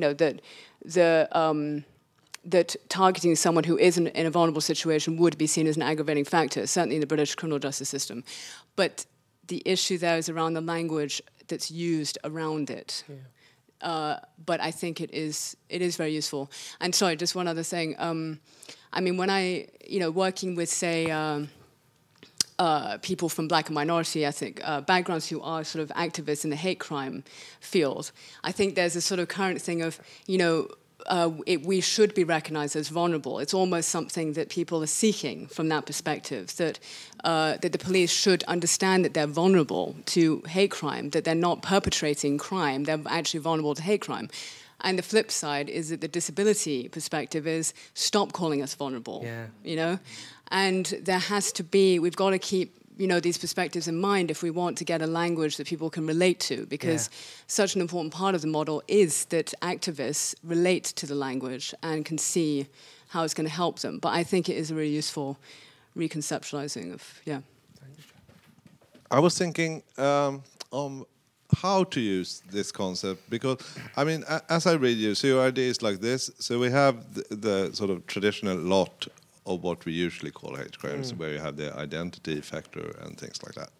that targeting someone who is in a vulnerable situation would be seen as an aggravating factor, certainly in the British criminal justice system. But the issue there is around the language that's used around it. Yeah. But I think it is very useful. And sorry, just one other thing. I mean, when working with, say, people from black and minority ethnic backgrounds who are sort of activists in the hate crime field, I think there's a sort of current thing of, we should be recognized as vulnerable. It's almost something that people are seeking from that perspective, that the police should understand that they're vulnerable to hate crime, that they're not perpetrating crime, they're actually vulnerable to hate crime. And the flip side is that the disability perspective is stop calling us vulnerable, And there has to be, we've got to keep, these perspectives in mind if we want to get a language that people can relate to, because such an important part of the model is that activists relate to the language and can see how it's going to help them. But I think it is a really useful reconceptualizing of, I was thinking how to use this concept, because, I mean, as I read you, so your idea is like this. So we have the sort of traditional lot of what we usually call hate crimes, where you have the identity factor and things like that.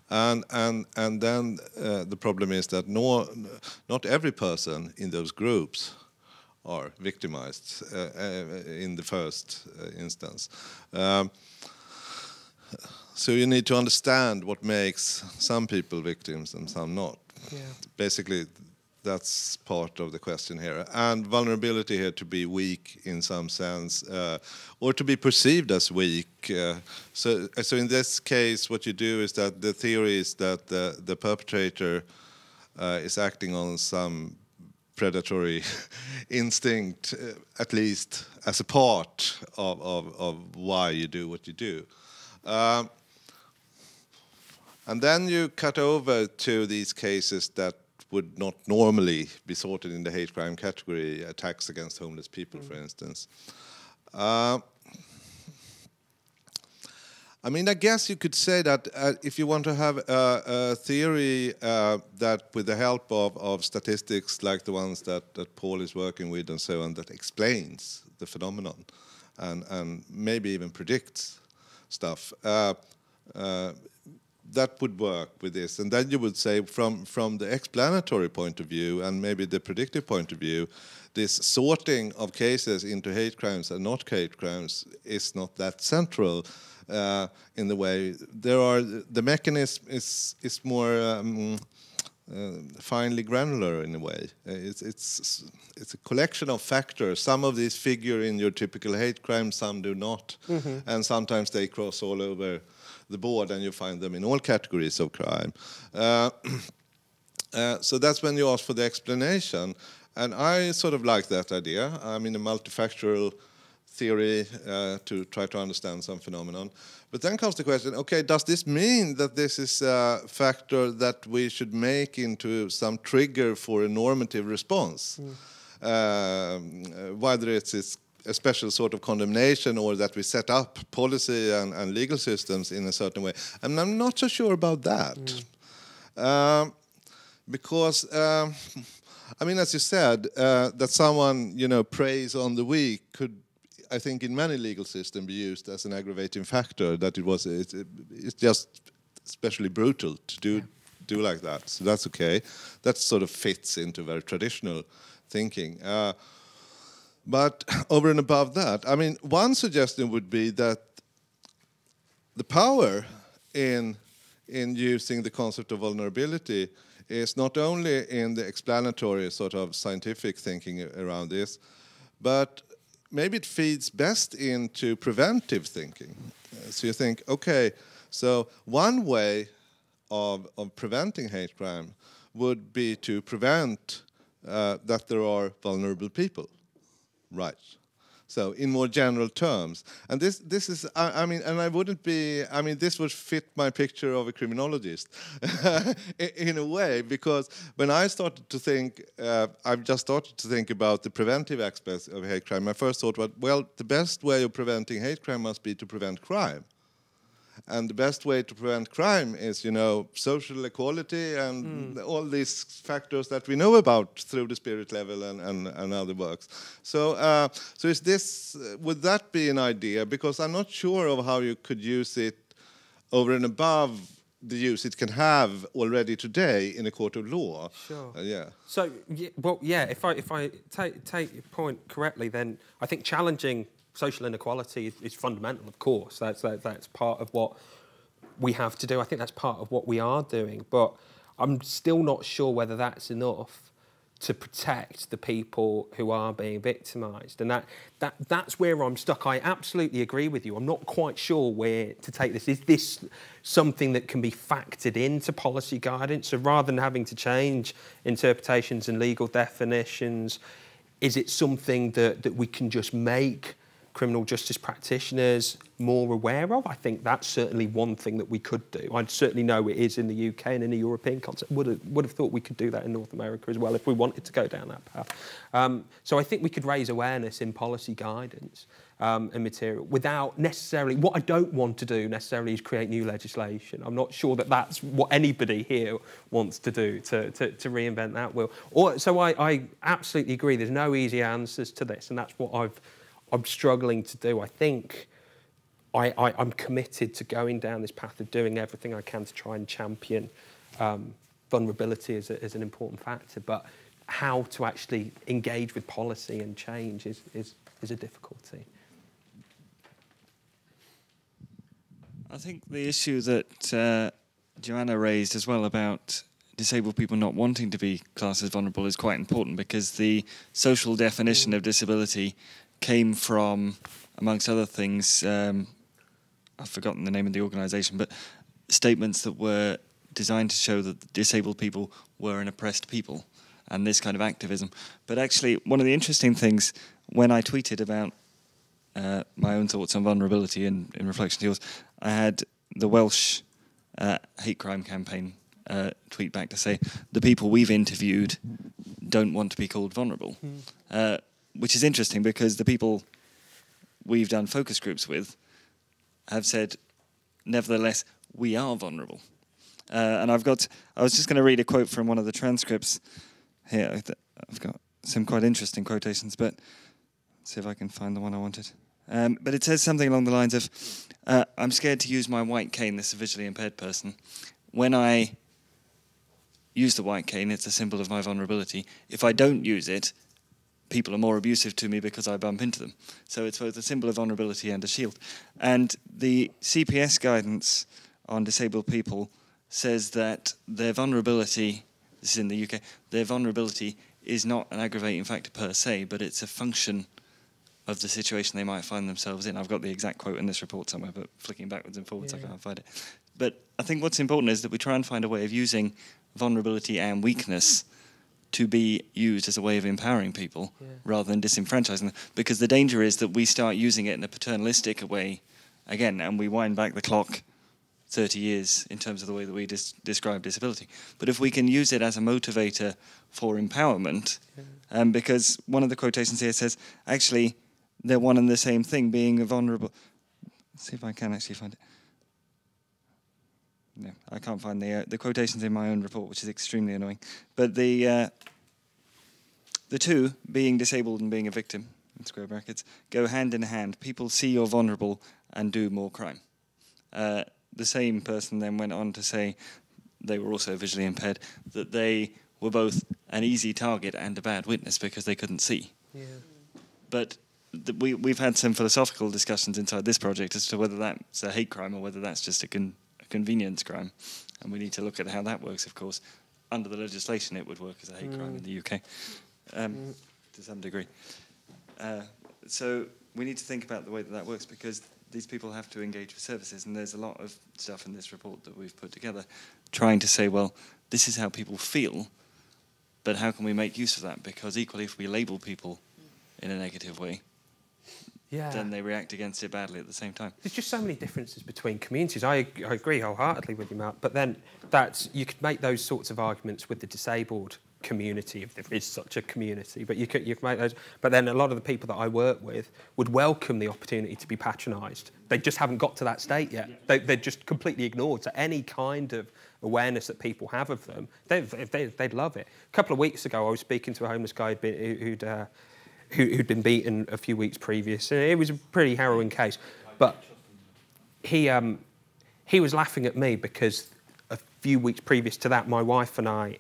And then the problem is that not every person in those groups are victimized in the first instance. So you need to understand what makes some people victims and some not. Yeah. Basically, that's part of the question here. And vulnerability here to be weak in some sense, or to be perceived as weak. So in this case, what you do is that the theory is that the perpetrator is acting on some predatory instinct, at least as a part of why you do what you do. And then you cut over to these cases that would not normally be sorted in the hate crime category, attacks against homeless people, for instance. I mean, I guess you could say that if you want to have a theory that, with the help of statistics like the ones that Paul is working with and so on, that explains the phenomenon and maybe even predicts stuff, that would work with this. And then you would say, from the explanatory point of view and maybe the predictive point of view, this sorting of cases into hate crimes and not hate crimes is not that central. In the way the mechanism is more finely granular in a way. It's a collection of factors. Some of these figure in your typical hate crime, some do not, and sometimes they cross all over the board, and you find them in all categories of crime. So that's when you ask for the explanation, and I sort of like that idea. I mean, a multifactorial theory to try to understand some phenomenon. But then comes the question, okay, does this mean that this is a factor that we should make into some trigger for a normative response? Whether it's a special sort of condemnation or that we set up policy and legal systems in a certain way. And I'm not so sure about that. Because, I mean, as you said, that someone, preys on the weak could, I think, in many legal systems be used as an aggravating factor, that it's just especially brutal to do like that. So that's okay. That sort of fits into very traditional thinking. But over and above that, I mean, one suggestion would be that the power in using the concept of vulnerability is not only in the explanatory sort of scientific thinking around this, but maybe it feeds best into preventive thinking. So you think, okay, so one way of preventing hate crime would be to prevent that there are vulnerable people, right? So in more general terms, and this is, I mean, and I wouldn't be, I mean, this would fit my picture of a criminologist in a way, because when I started to think, I've just started to think about the preventive aspects of hate crime, my first thought was, well, the best way of preventing hate crime must be to prevent crime. And the best way to prevent crime is, social equality and all these factors that we know about through the spirit level and other works. So, so is this, would that be an idea? Because I'm not sure of how you could use it over and above the use it can have already today in a court of law. Sure. Yeah. So, if I take your point correctly, then I think challenging social inequality is fundamental, of course. That's part of what we have to do. I think that's part of what we are doing. But I'm still not sure whether that's enough to protect the people who are being victimised. And that's where I'm stuck. I absolutely agree with you. I'm not quite sure where to take this. Is this something that can be factored into policy guidance? So rather than having to change interpretations and legal definitions, is it something that we can just make criminal justice practitioners more aware of? I think that's certainly one thing that we could do. I certainly know it is in the UK and in the European context. Would have thought we could do that in North America as well if we wanted to go down that path. So I think we could raise awareness in policy guidance and material without necessarily, what I don't want to do necessarily is create new legislation. I'm not sure that that's what anybody here wants to do, to reinvent that wheel. So I absolutely agree, there's no easy answers to this, and that's what I'm struggling to do. I think I'm committed to going down this path of doing everything I can to try and champion vulnerability as an important factor, but how to actually engage with policy and change is a difficulty. I think the issue that Joanna raised as well about disabled people not wanting to be classed as vulnerable is quite important, because the social definition of disability came from, amongst other things, I've forgotten the name of the organisation, but statements that were designed to show that disabled people were an oppressed people, and this kind of activism. But actually, one of the interesting things, when I tweeted about my own thoughts on vulnerability in reflection to yours, I had the Welsh hate crime campaign tweet back to say the people we've interviewed don't want to be called vulnerable, which is interesting because the people we've done focus groups with have said, nevertheless, we are vulnerable. And I was just going to read a quote from one of the transcripts here. I've got some quite interesting quotations, but let's see if I can find the one I wanted. But it says something along the lines of, I'm scared to use my white cane, this is a visually impaired person. When I use the white cane, it's a symbol of my vulnerability. If I don't use it, people are more abusive to me because I bump into them. So it's both a symbol of vulnerability and a shield. And the CPS guidance on disabled people says that their vulnerability, this is in the UK, their vulnerability is not an aggravating factor per se, but it's a function of the situation they might find themselves in. I've got the exact quote in this report somewhere, but flicking backwards and forwards, I can't find it. But I think what's important is that we try and find a way of using vulnerability and weakness to be used as a way of empowering people rather than disenfranchising them. Because the danger is that we start using it in a paternalistic way again, and we wind back the clock 30 years in terms of the way that we describe disability. But if we can use it as a motivator for empowerment, because one of the quotations here says, actually, they're one and the same thing, being vulnerable. Let's see if I can actually find it. No, I can't find the quotations in my own report, which is extremely annoying. But the two, being disabled and being a victim, in square brackets, go hand in hand. People see you're vulnerable and do more crime. The same person then went on to say, they were also visually impaired, that they were both an easy target and a bad witness because they couldn't see. Yeah. But we've had some philosophical discussions inside this project as to whether that's a hate crime or whether that's just a convenience crime. And we need to look at how that works, of course. Under the legislation, it would work as a hate crime in the UK, to some degree. So we need to think about the way that works, because these people have to engage with services, and there's a lot of stuff in this report that we've put together trying to say, well, this is how people feel, but how can we make use of that? Because equally, if we label people in a negative way, then they react against it badly at the same time. There's just so many differences between communities. I agree wholeheartedly with you, Mark, but then you could make those sorts of arguments with the disabled community, if there is such a community, but you could make those. But then a lot of the people that I work with would welcome the opportunity to be patronised. They just haven't got to that state yet. They're just completely ignored. So any kind of awareness that people have of them, they'd love it. A couple of weeks ago, I was speaking to a homeless guy who'd been beaten a few weeks previous. It was a pretty harrowing case, but he was laughing at me because a few weeks previous to that, my wife and I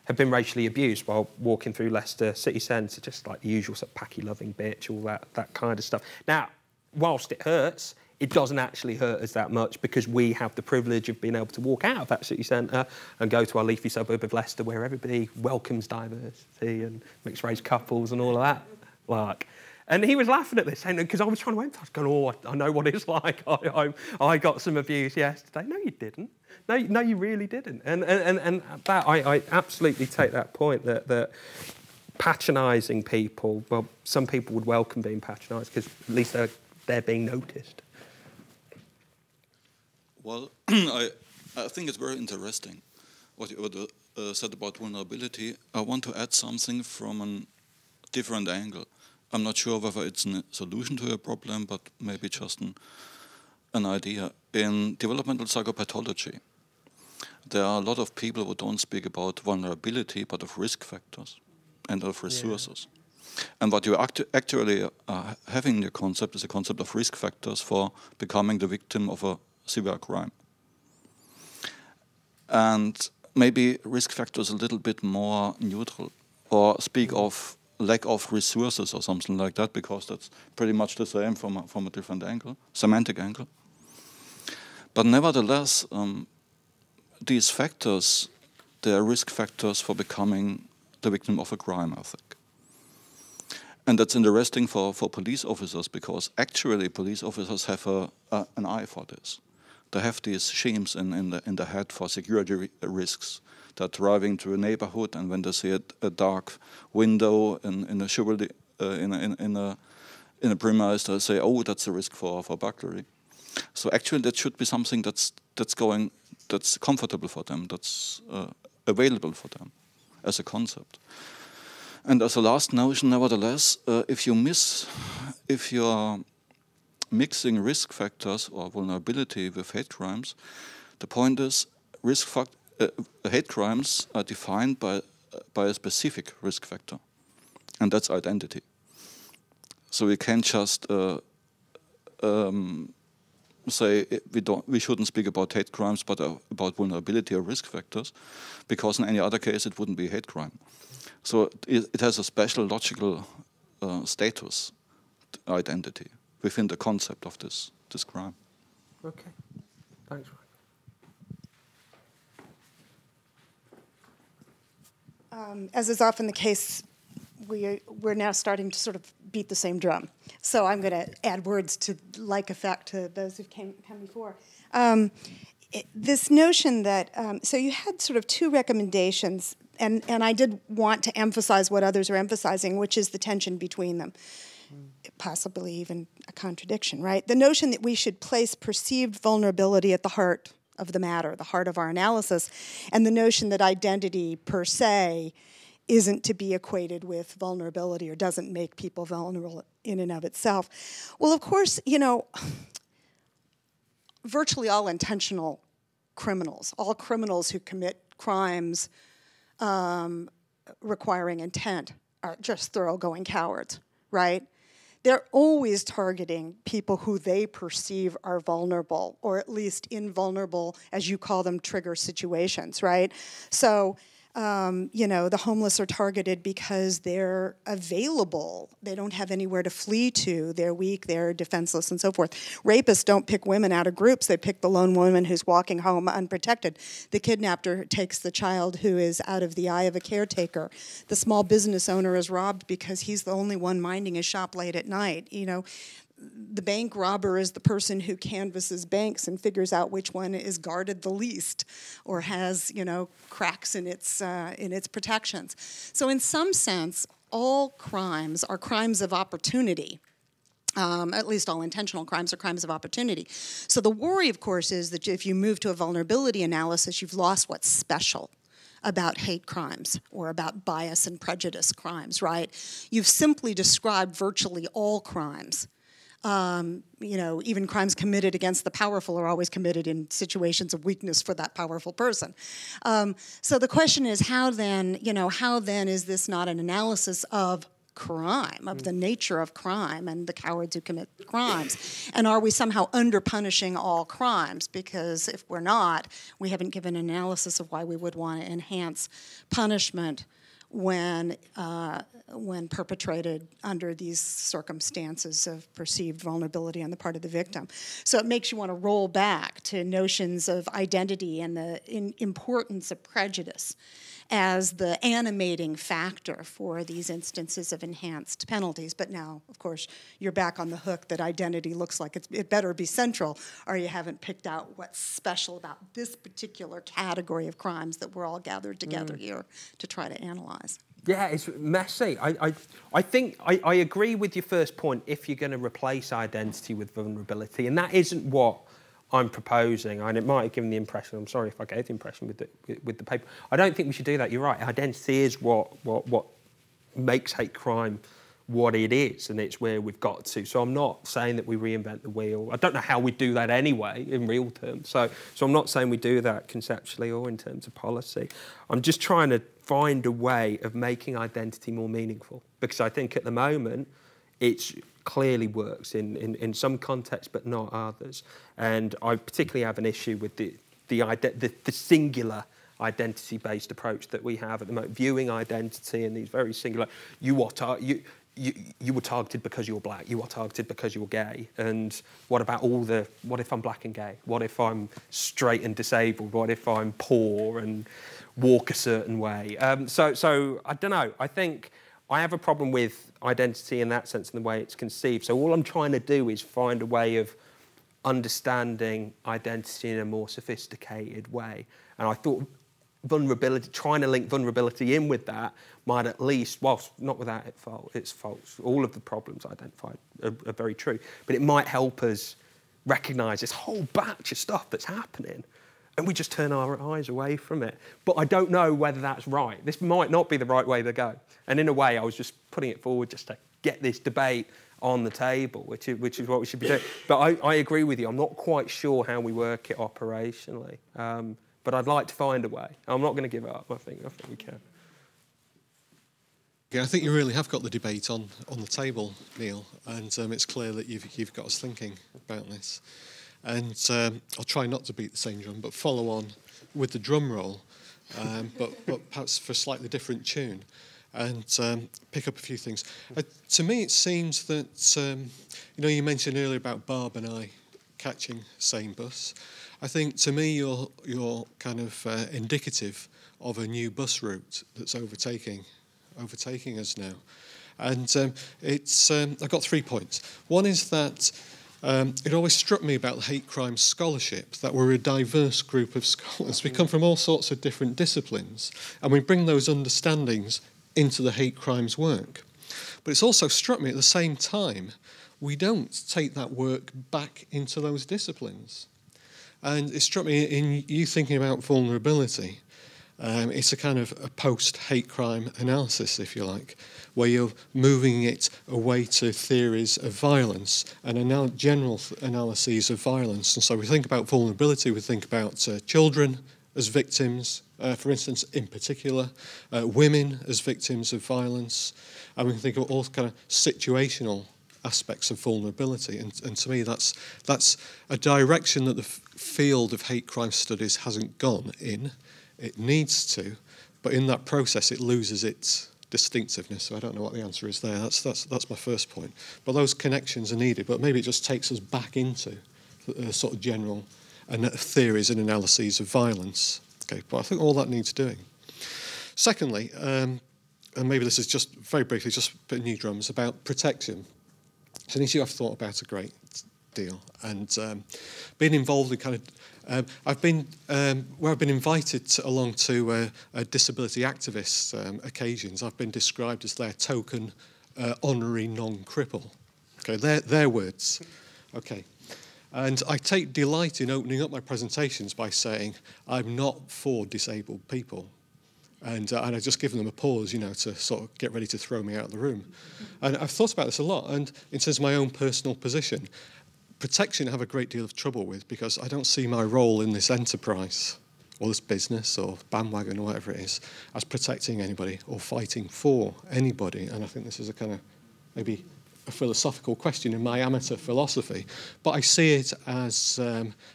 had been racially abused while walking through Leicester city centre, just like the usual sort of packy-loving bitch, all that kind of stuff. Now, whilst it hurts, it doesn't actually hurt us that much because we have the privilege of being able to walk out of that city centre and go to our leafy suburb of Leicester where everybody welcomes diversity and mixed-race couples and all of that. And he was laughing at this, saying, because I was trying to empathize, I was going, oh, I know what it's like. I got some abuse yesterday. No, you didn't. No, you really didn't. And that I absolutely take that point that patronising people, well, some people would welcome being patronised because at least they're being noticed. Well, I think it's very interesting what you said about vulnerability. I want to add something from a different angle. I'm not sure whether it's a solution to a problem, but maybe just an idea. In developmental psychopathology, there are a lot of people who don't speak about vulnerability, but of risk factors and of resources. Yeah. And what you actually are having the concept is a concept of risk factors for becoming the victim of a severe crime. And maybe risk factors a little bit more neutral, or speak of lack of resources or something like that, because that's pretty much the same from a different angle, semantic angle. But nevertheless, these factors, they are risk factors for becoming the victim of a crime, I think. And that's interesting for police officers, because actually police officers have an eye for this. They have these schemes in the head for security risks. They're driving to a neighborhood, and when they see a dark window in a chivalry, in a premise, they say, "Oh, that's a risk for burglary." So actually, that should be something that's that's comfortable for them, that's available for them as a concept. And as a last notion, nevertheless, if you're mixing risk factors or vulnerability with hate crimes, the point is hate crimes are defined by a specific risk factor, and that's identity. So we can't just say we shouldn't speak about hate crimes, but about vulnerability or risk factors, because in any other case it wouldn't be a hate crime. So it has a special logical status, identity, within the concept of this crime. Okay, thanks, Ryan. As is often the case, we're now starting to sort of beat the same drum. So I'm going to add words to like effect to those who come before. This notion that, so you had sort of two recommendations, and I did want to emphasize what others are emphasizing, which is the tension between them, possibly even a contradiction, right? The notion that we should place perceived vulnerability at the heart of the matter, the heart of our analysis, and the notion that identity per se isn't to be equated with vulnerability or doesn't make people vulnerable in and of itself. Well, of course, you know, virtually all intentional criminals, all criminals who commit crimes requiring intent are just thoroughgoing cowards, right? They're always targeting people who they perceive are vulnerable, or at least invulnerable, as you call them, trigger situations, right? So, you know, the homeless are targeted because they're available. They don't have anywhere to flee to. They're weak, they're defenseless, and so forth. Rapists don't pick women out of groups. They pick the lone woman who's walking home unprotected. The kidnapper takes the child who is out of the eye of a caretaker. The small business owner is robbed because he's the only one minding his shop late at night. You know, the bank robber is the person who canvasses banks and figures out which one is guarded the least or has, you know, cracks in its protections. So in some sense, all crimes are crimes of opportunity. At least all intentional crimes are crimes of opportunity. So the worry, of course, is that if you move to a vulnerability analysis, you've lost what's special about hate crimes or about bias and prejudice crimes, right? You've simply described virtually all crimes. You know, even crimes committed against the powerful are always committed in situations of weakness for that powerful person. So the question is, how then is this not an analysis of crime, of the nature of crime and the cowards who commit crimes? And are we somehow under-punishing all crimes? Because if we're not, we haven't given an analysis of why we would want to enhance punishment when perpetrated under these circumstances of perceived vulnerability on the part of the victim. So it makes you want to roll back to notions of identity and the importance of prejudice as the animating factor for these instances of enhanced penalties. But now, of course, you're back on the hook that identity looks like it better be central, or you haven't picked out what's special about this particular category of crimes that we're all gathered together here to try to analyze. Yeah, it's messy. I think I agree with your first point if you're going to replace identity with vulnerability, and that isn't what I'm proposing, and it might have given the impression, I'm sorry if I gave the impression with the paper. I don't think we should do that. You're right. Identity is what makes hate crime what it is, and it's where we've got to. So I'm not saying that we reinvent the wheel. I don't know how we do that anyway in real terms. So I'm not saying we do that conceptually or in terms of policy. I'm just trying to find a way of making identity more meaningful, because I think at the moment it clearly works in some contexts but not others. And I particularly have an issue with the singular identity-based approach that we have at the moment, viewing identity in these very singular. You were targeted because you're black. You are targeted because you're gay. And what about what if I'm black and gay? What if I'm straight and disabled? What if I'm poor and walk a certain way? So I don't know. I think I have a problem with identity in that sense, in the way it's conceived. So all I'm trying to do is find a way of understanding identity in a more sophisticated way. And I thought vulnerability, trying to link vulnerability in with that, might at least, whilst not without its faults, all of the problems identified are very true, but it might help us recognise this whole batch of stuff that's happening and we just turn our eyes away from it. But I don't know whether that's right. This might not be the right way to go. And in a way, I was just putting it forward just to get this debate on the table, which is what we should be doing. But I agree with you. I'm not quite sure how we work it operationally. But I'd like to find a way. I'm not going to give up. I think we can. Yeah, I think you really have got the debate on the table, Neil, and it's clear that you've got us thinking about this. And I'll try not to beat the same drum, but follow on with the drum roll, but perhaps for a slightly different tune, and pick up a few things. To me, it seems that you mentioned earlier about Barb and I catching same bus. I think to me you're kind of indicative of a new bus route that's overtaking us now, and I've got 3 points. One is that it always struck me about the hate crime scholarship that we're a diverse group of scholars. We come from all sorts of different disciplines, and we bring those understandings into the hate crimes work. But it's also struck me at the same time we don't take that work back into those disciplines. And it struck me in you thinking about vulnerability. It's a kind of a post-hate crime analysis, if you like, where you're moving it away to theories of violence and general analyses of violence. And so we think about vulnerability, we think about children as victims, for instance, in particular, women as victims of violence, and we can think of all kind of situational aspects of vulnerability. And to me, that's a direction that the field of hate crime studies hasn't gone in. It needs to, but in that process it loses its distinctiveness. So I don't know what the answer is there. That's my first point. But those connections are needed, but maybe it just takes us back into sort of general theories and analyses of violence. Okay, but I think all that needs doing. Secondly, and maybe this is just very briefly, just a bit of new drums, about protection. It's an issue I've thought about a great deal, and being involved in kind of I've been where I've been invited along to disability activists occasions. I've been described as their token honorary non-cripple. Okay, their words. Okay, and I take delight in opening up my presentations by saying I'm not for disabled people. And I just give them a pause, to sort of get ready to throw me out of the room. And I've thought about this a lot, and in terms of my own personal position, protection I have a great deal of trouble with because I don't see my role in this enterprise or this business or bandwagon or whatever it is as protecting anybody or fighting for anybody. And I think this is a kind of maybe a philosophical question in my amateur philosophy, but I see it as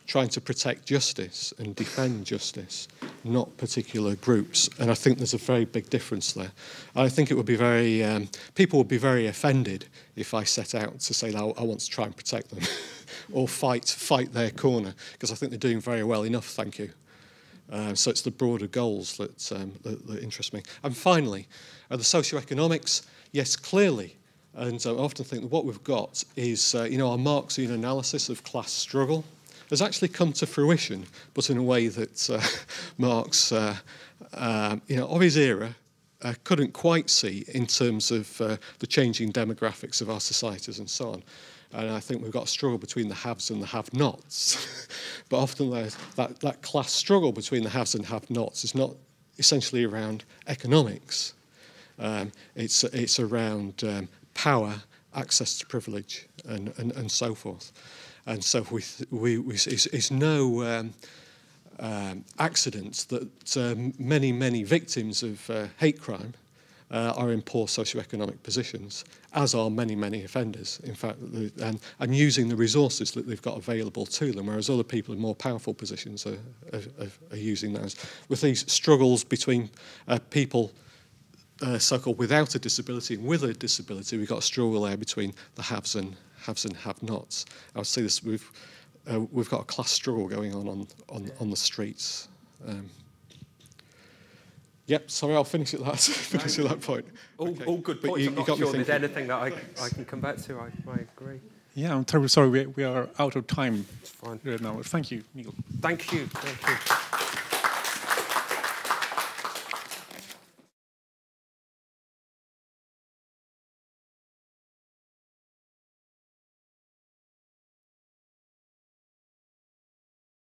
trying to protect justice and defend justice, not particular groups. And I think there's a very big difference there. I think it would be very, people would be very offended if I set out to say, I want to try and protect them or fight their corner, because I think they're doing very well enough, thank you. So it's the broader goals that interest me. And finally, the socioeconomics, yes, clearly. And I often think that what we've got is, our Marxian analysis of class struggle has actually come to fruition, but in a way that Marx, of his era, couldn't quite see in terms of the changing demographics of our societies and so on. And I think we've got a struggle between the haves and the have-nots. But often that class struggle between the haves and have-nots is not essentially around economics. It's around power, access to privilege, and so forth. And so it's no accident that many victims of hate crime are in poor socioeconomic positions, as are many offenders, in fact, and using the resources that they've got available to them, whereas other people in more powerful positions are using those. With these struggles between people so-called without a disability and with a disability, we've got a struggle there between the haves and have-nots. I would say this: we've got a class struggle going on the streets. Yep, sorry, I'll finish at that point. All good points. I'm not sure there's anything that I can come back to. I agree. Yeah, I'm terribly sorry. We are out of time. It's fine. Right now. Thank you, Neil. Thank you.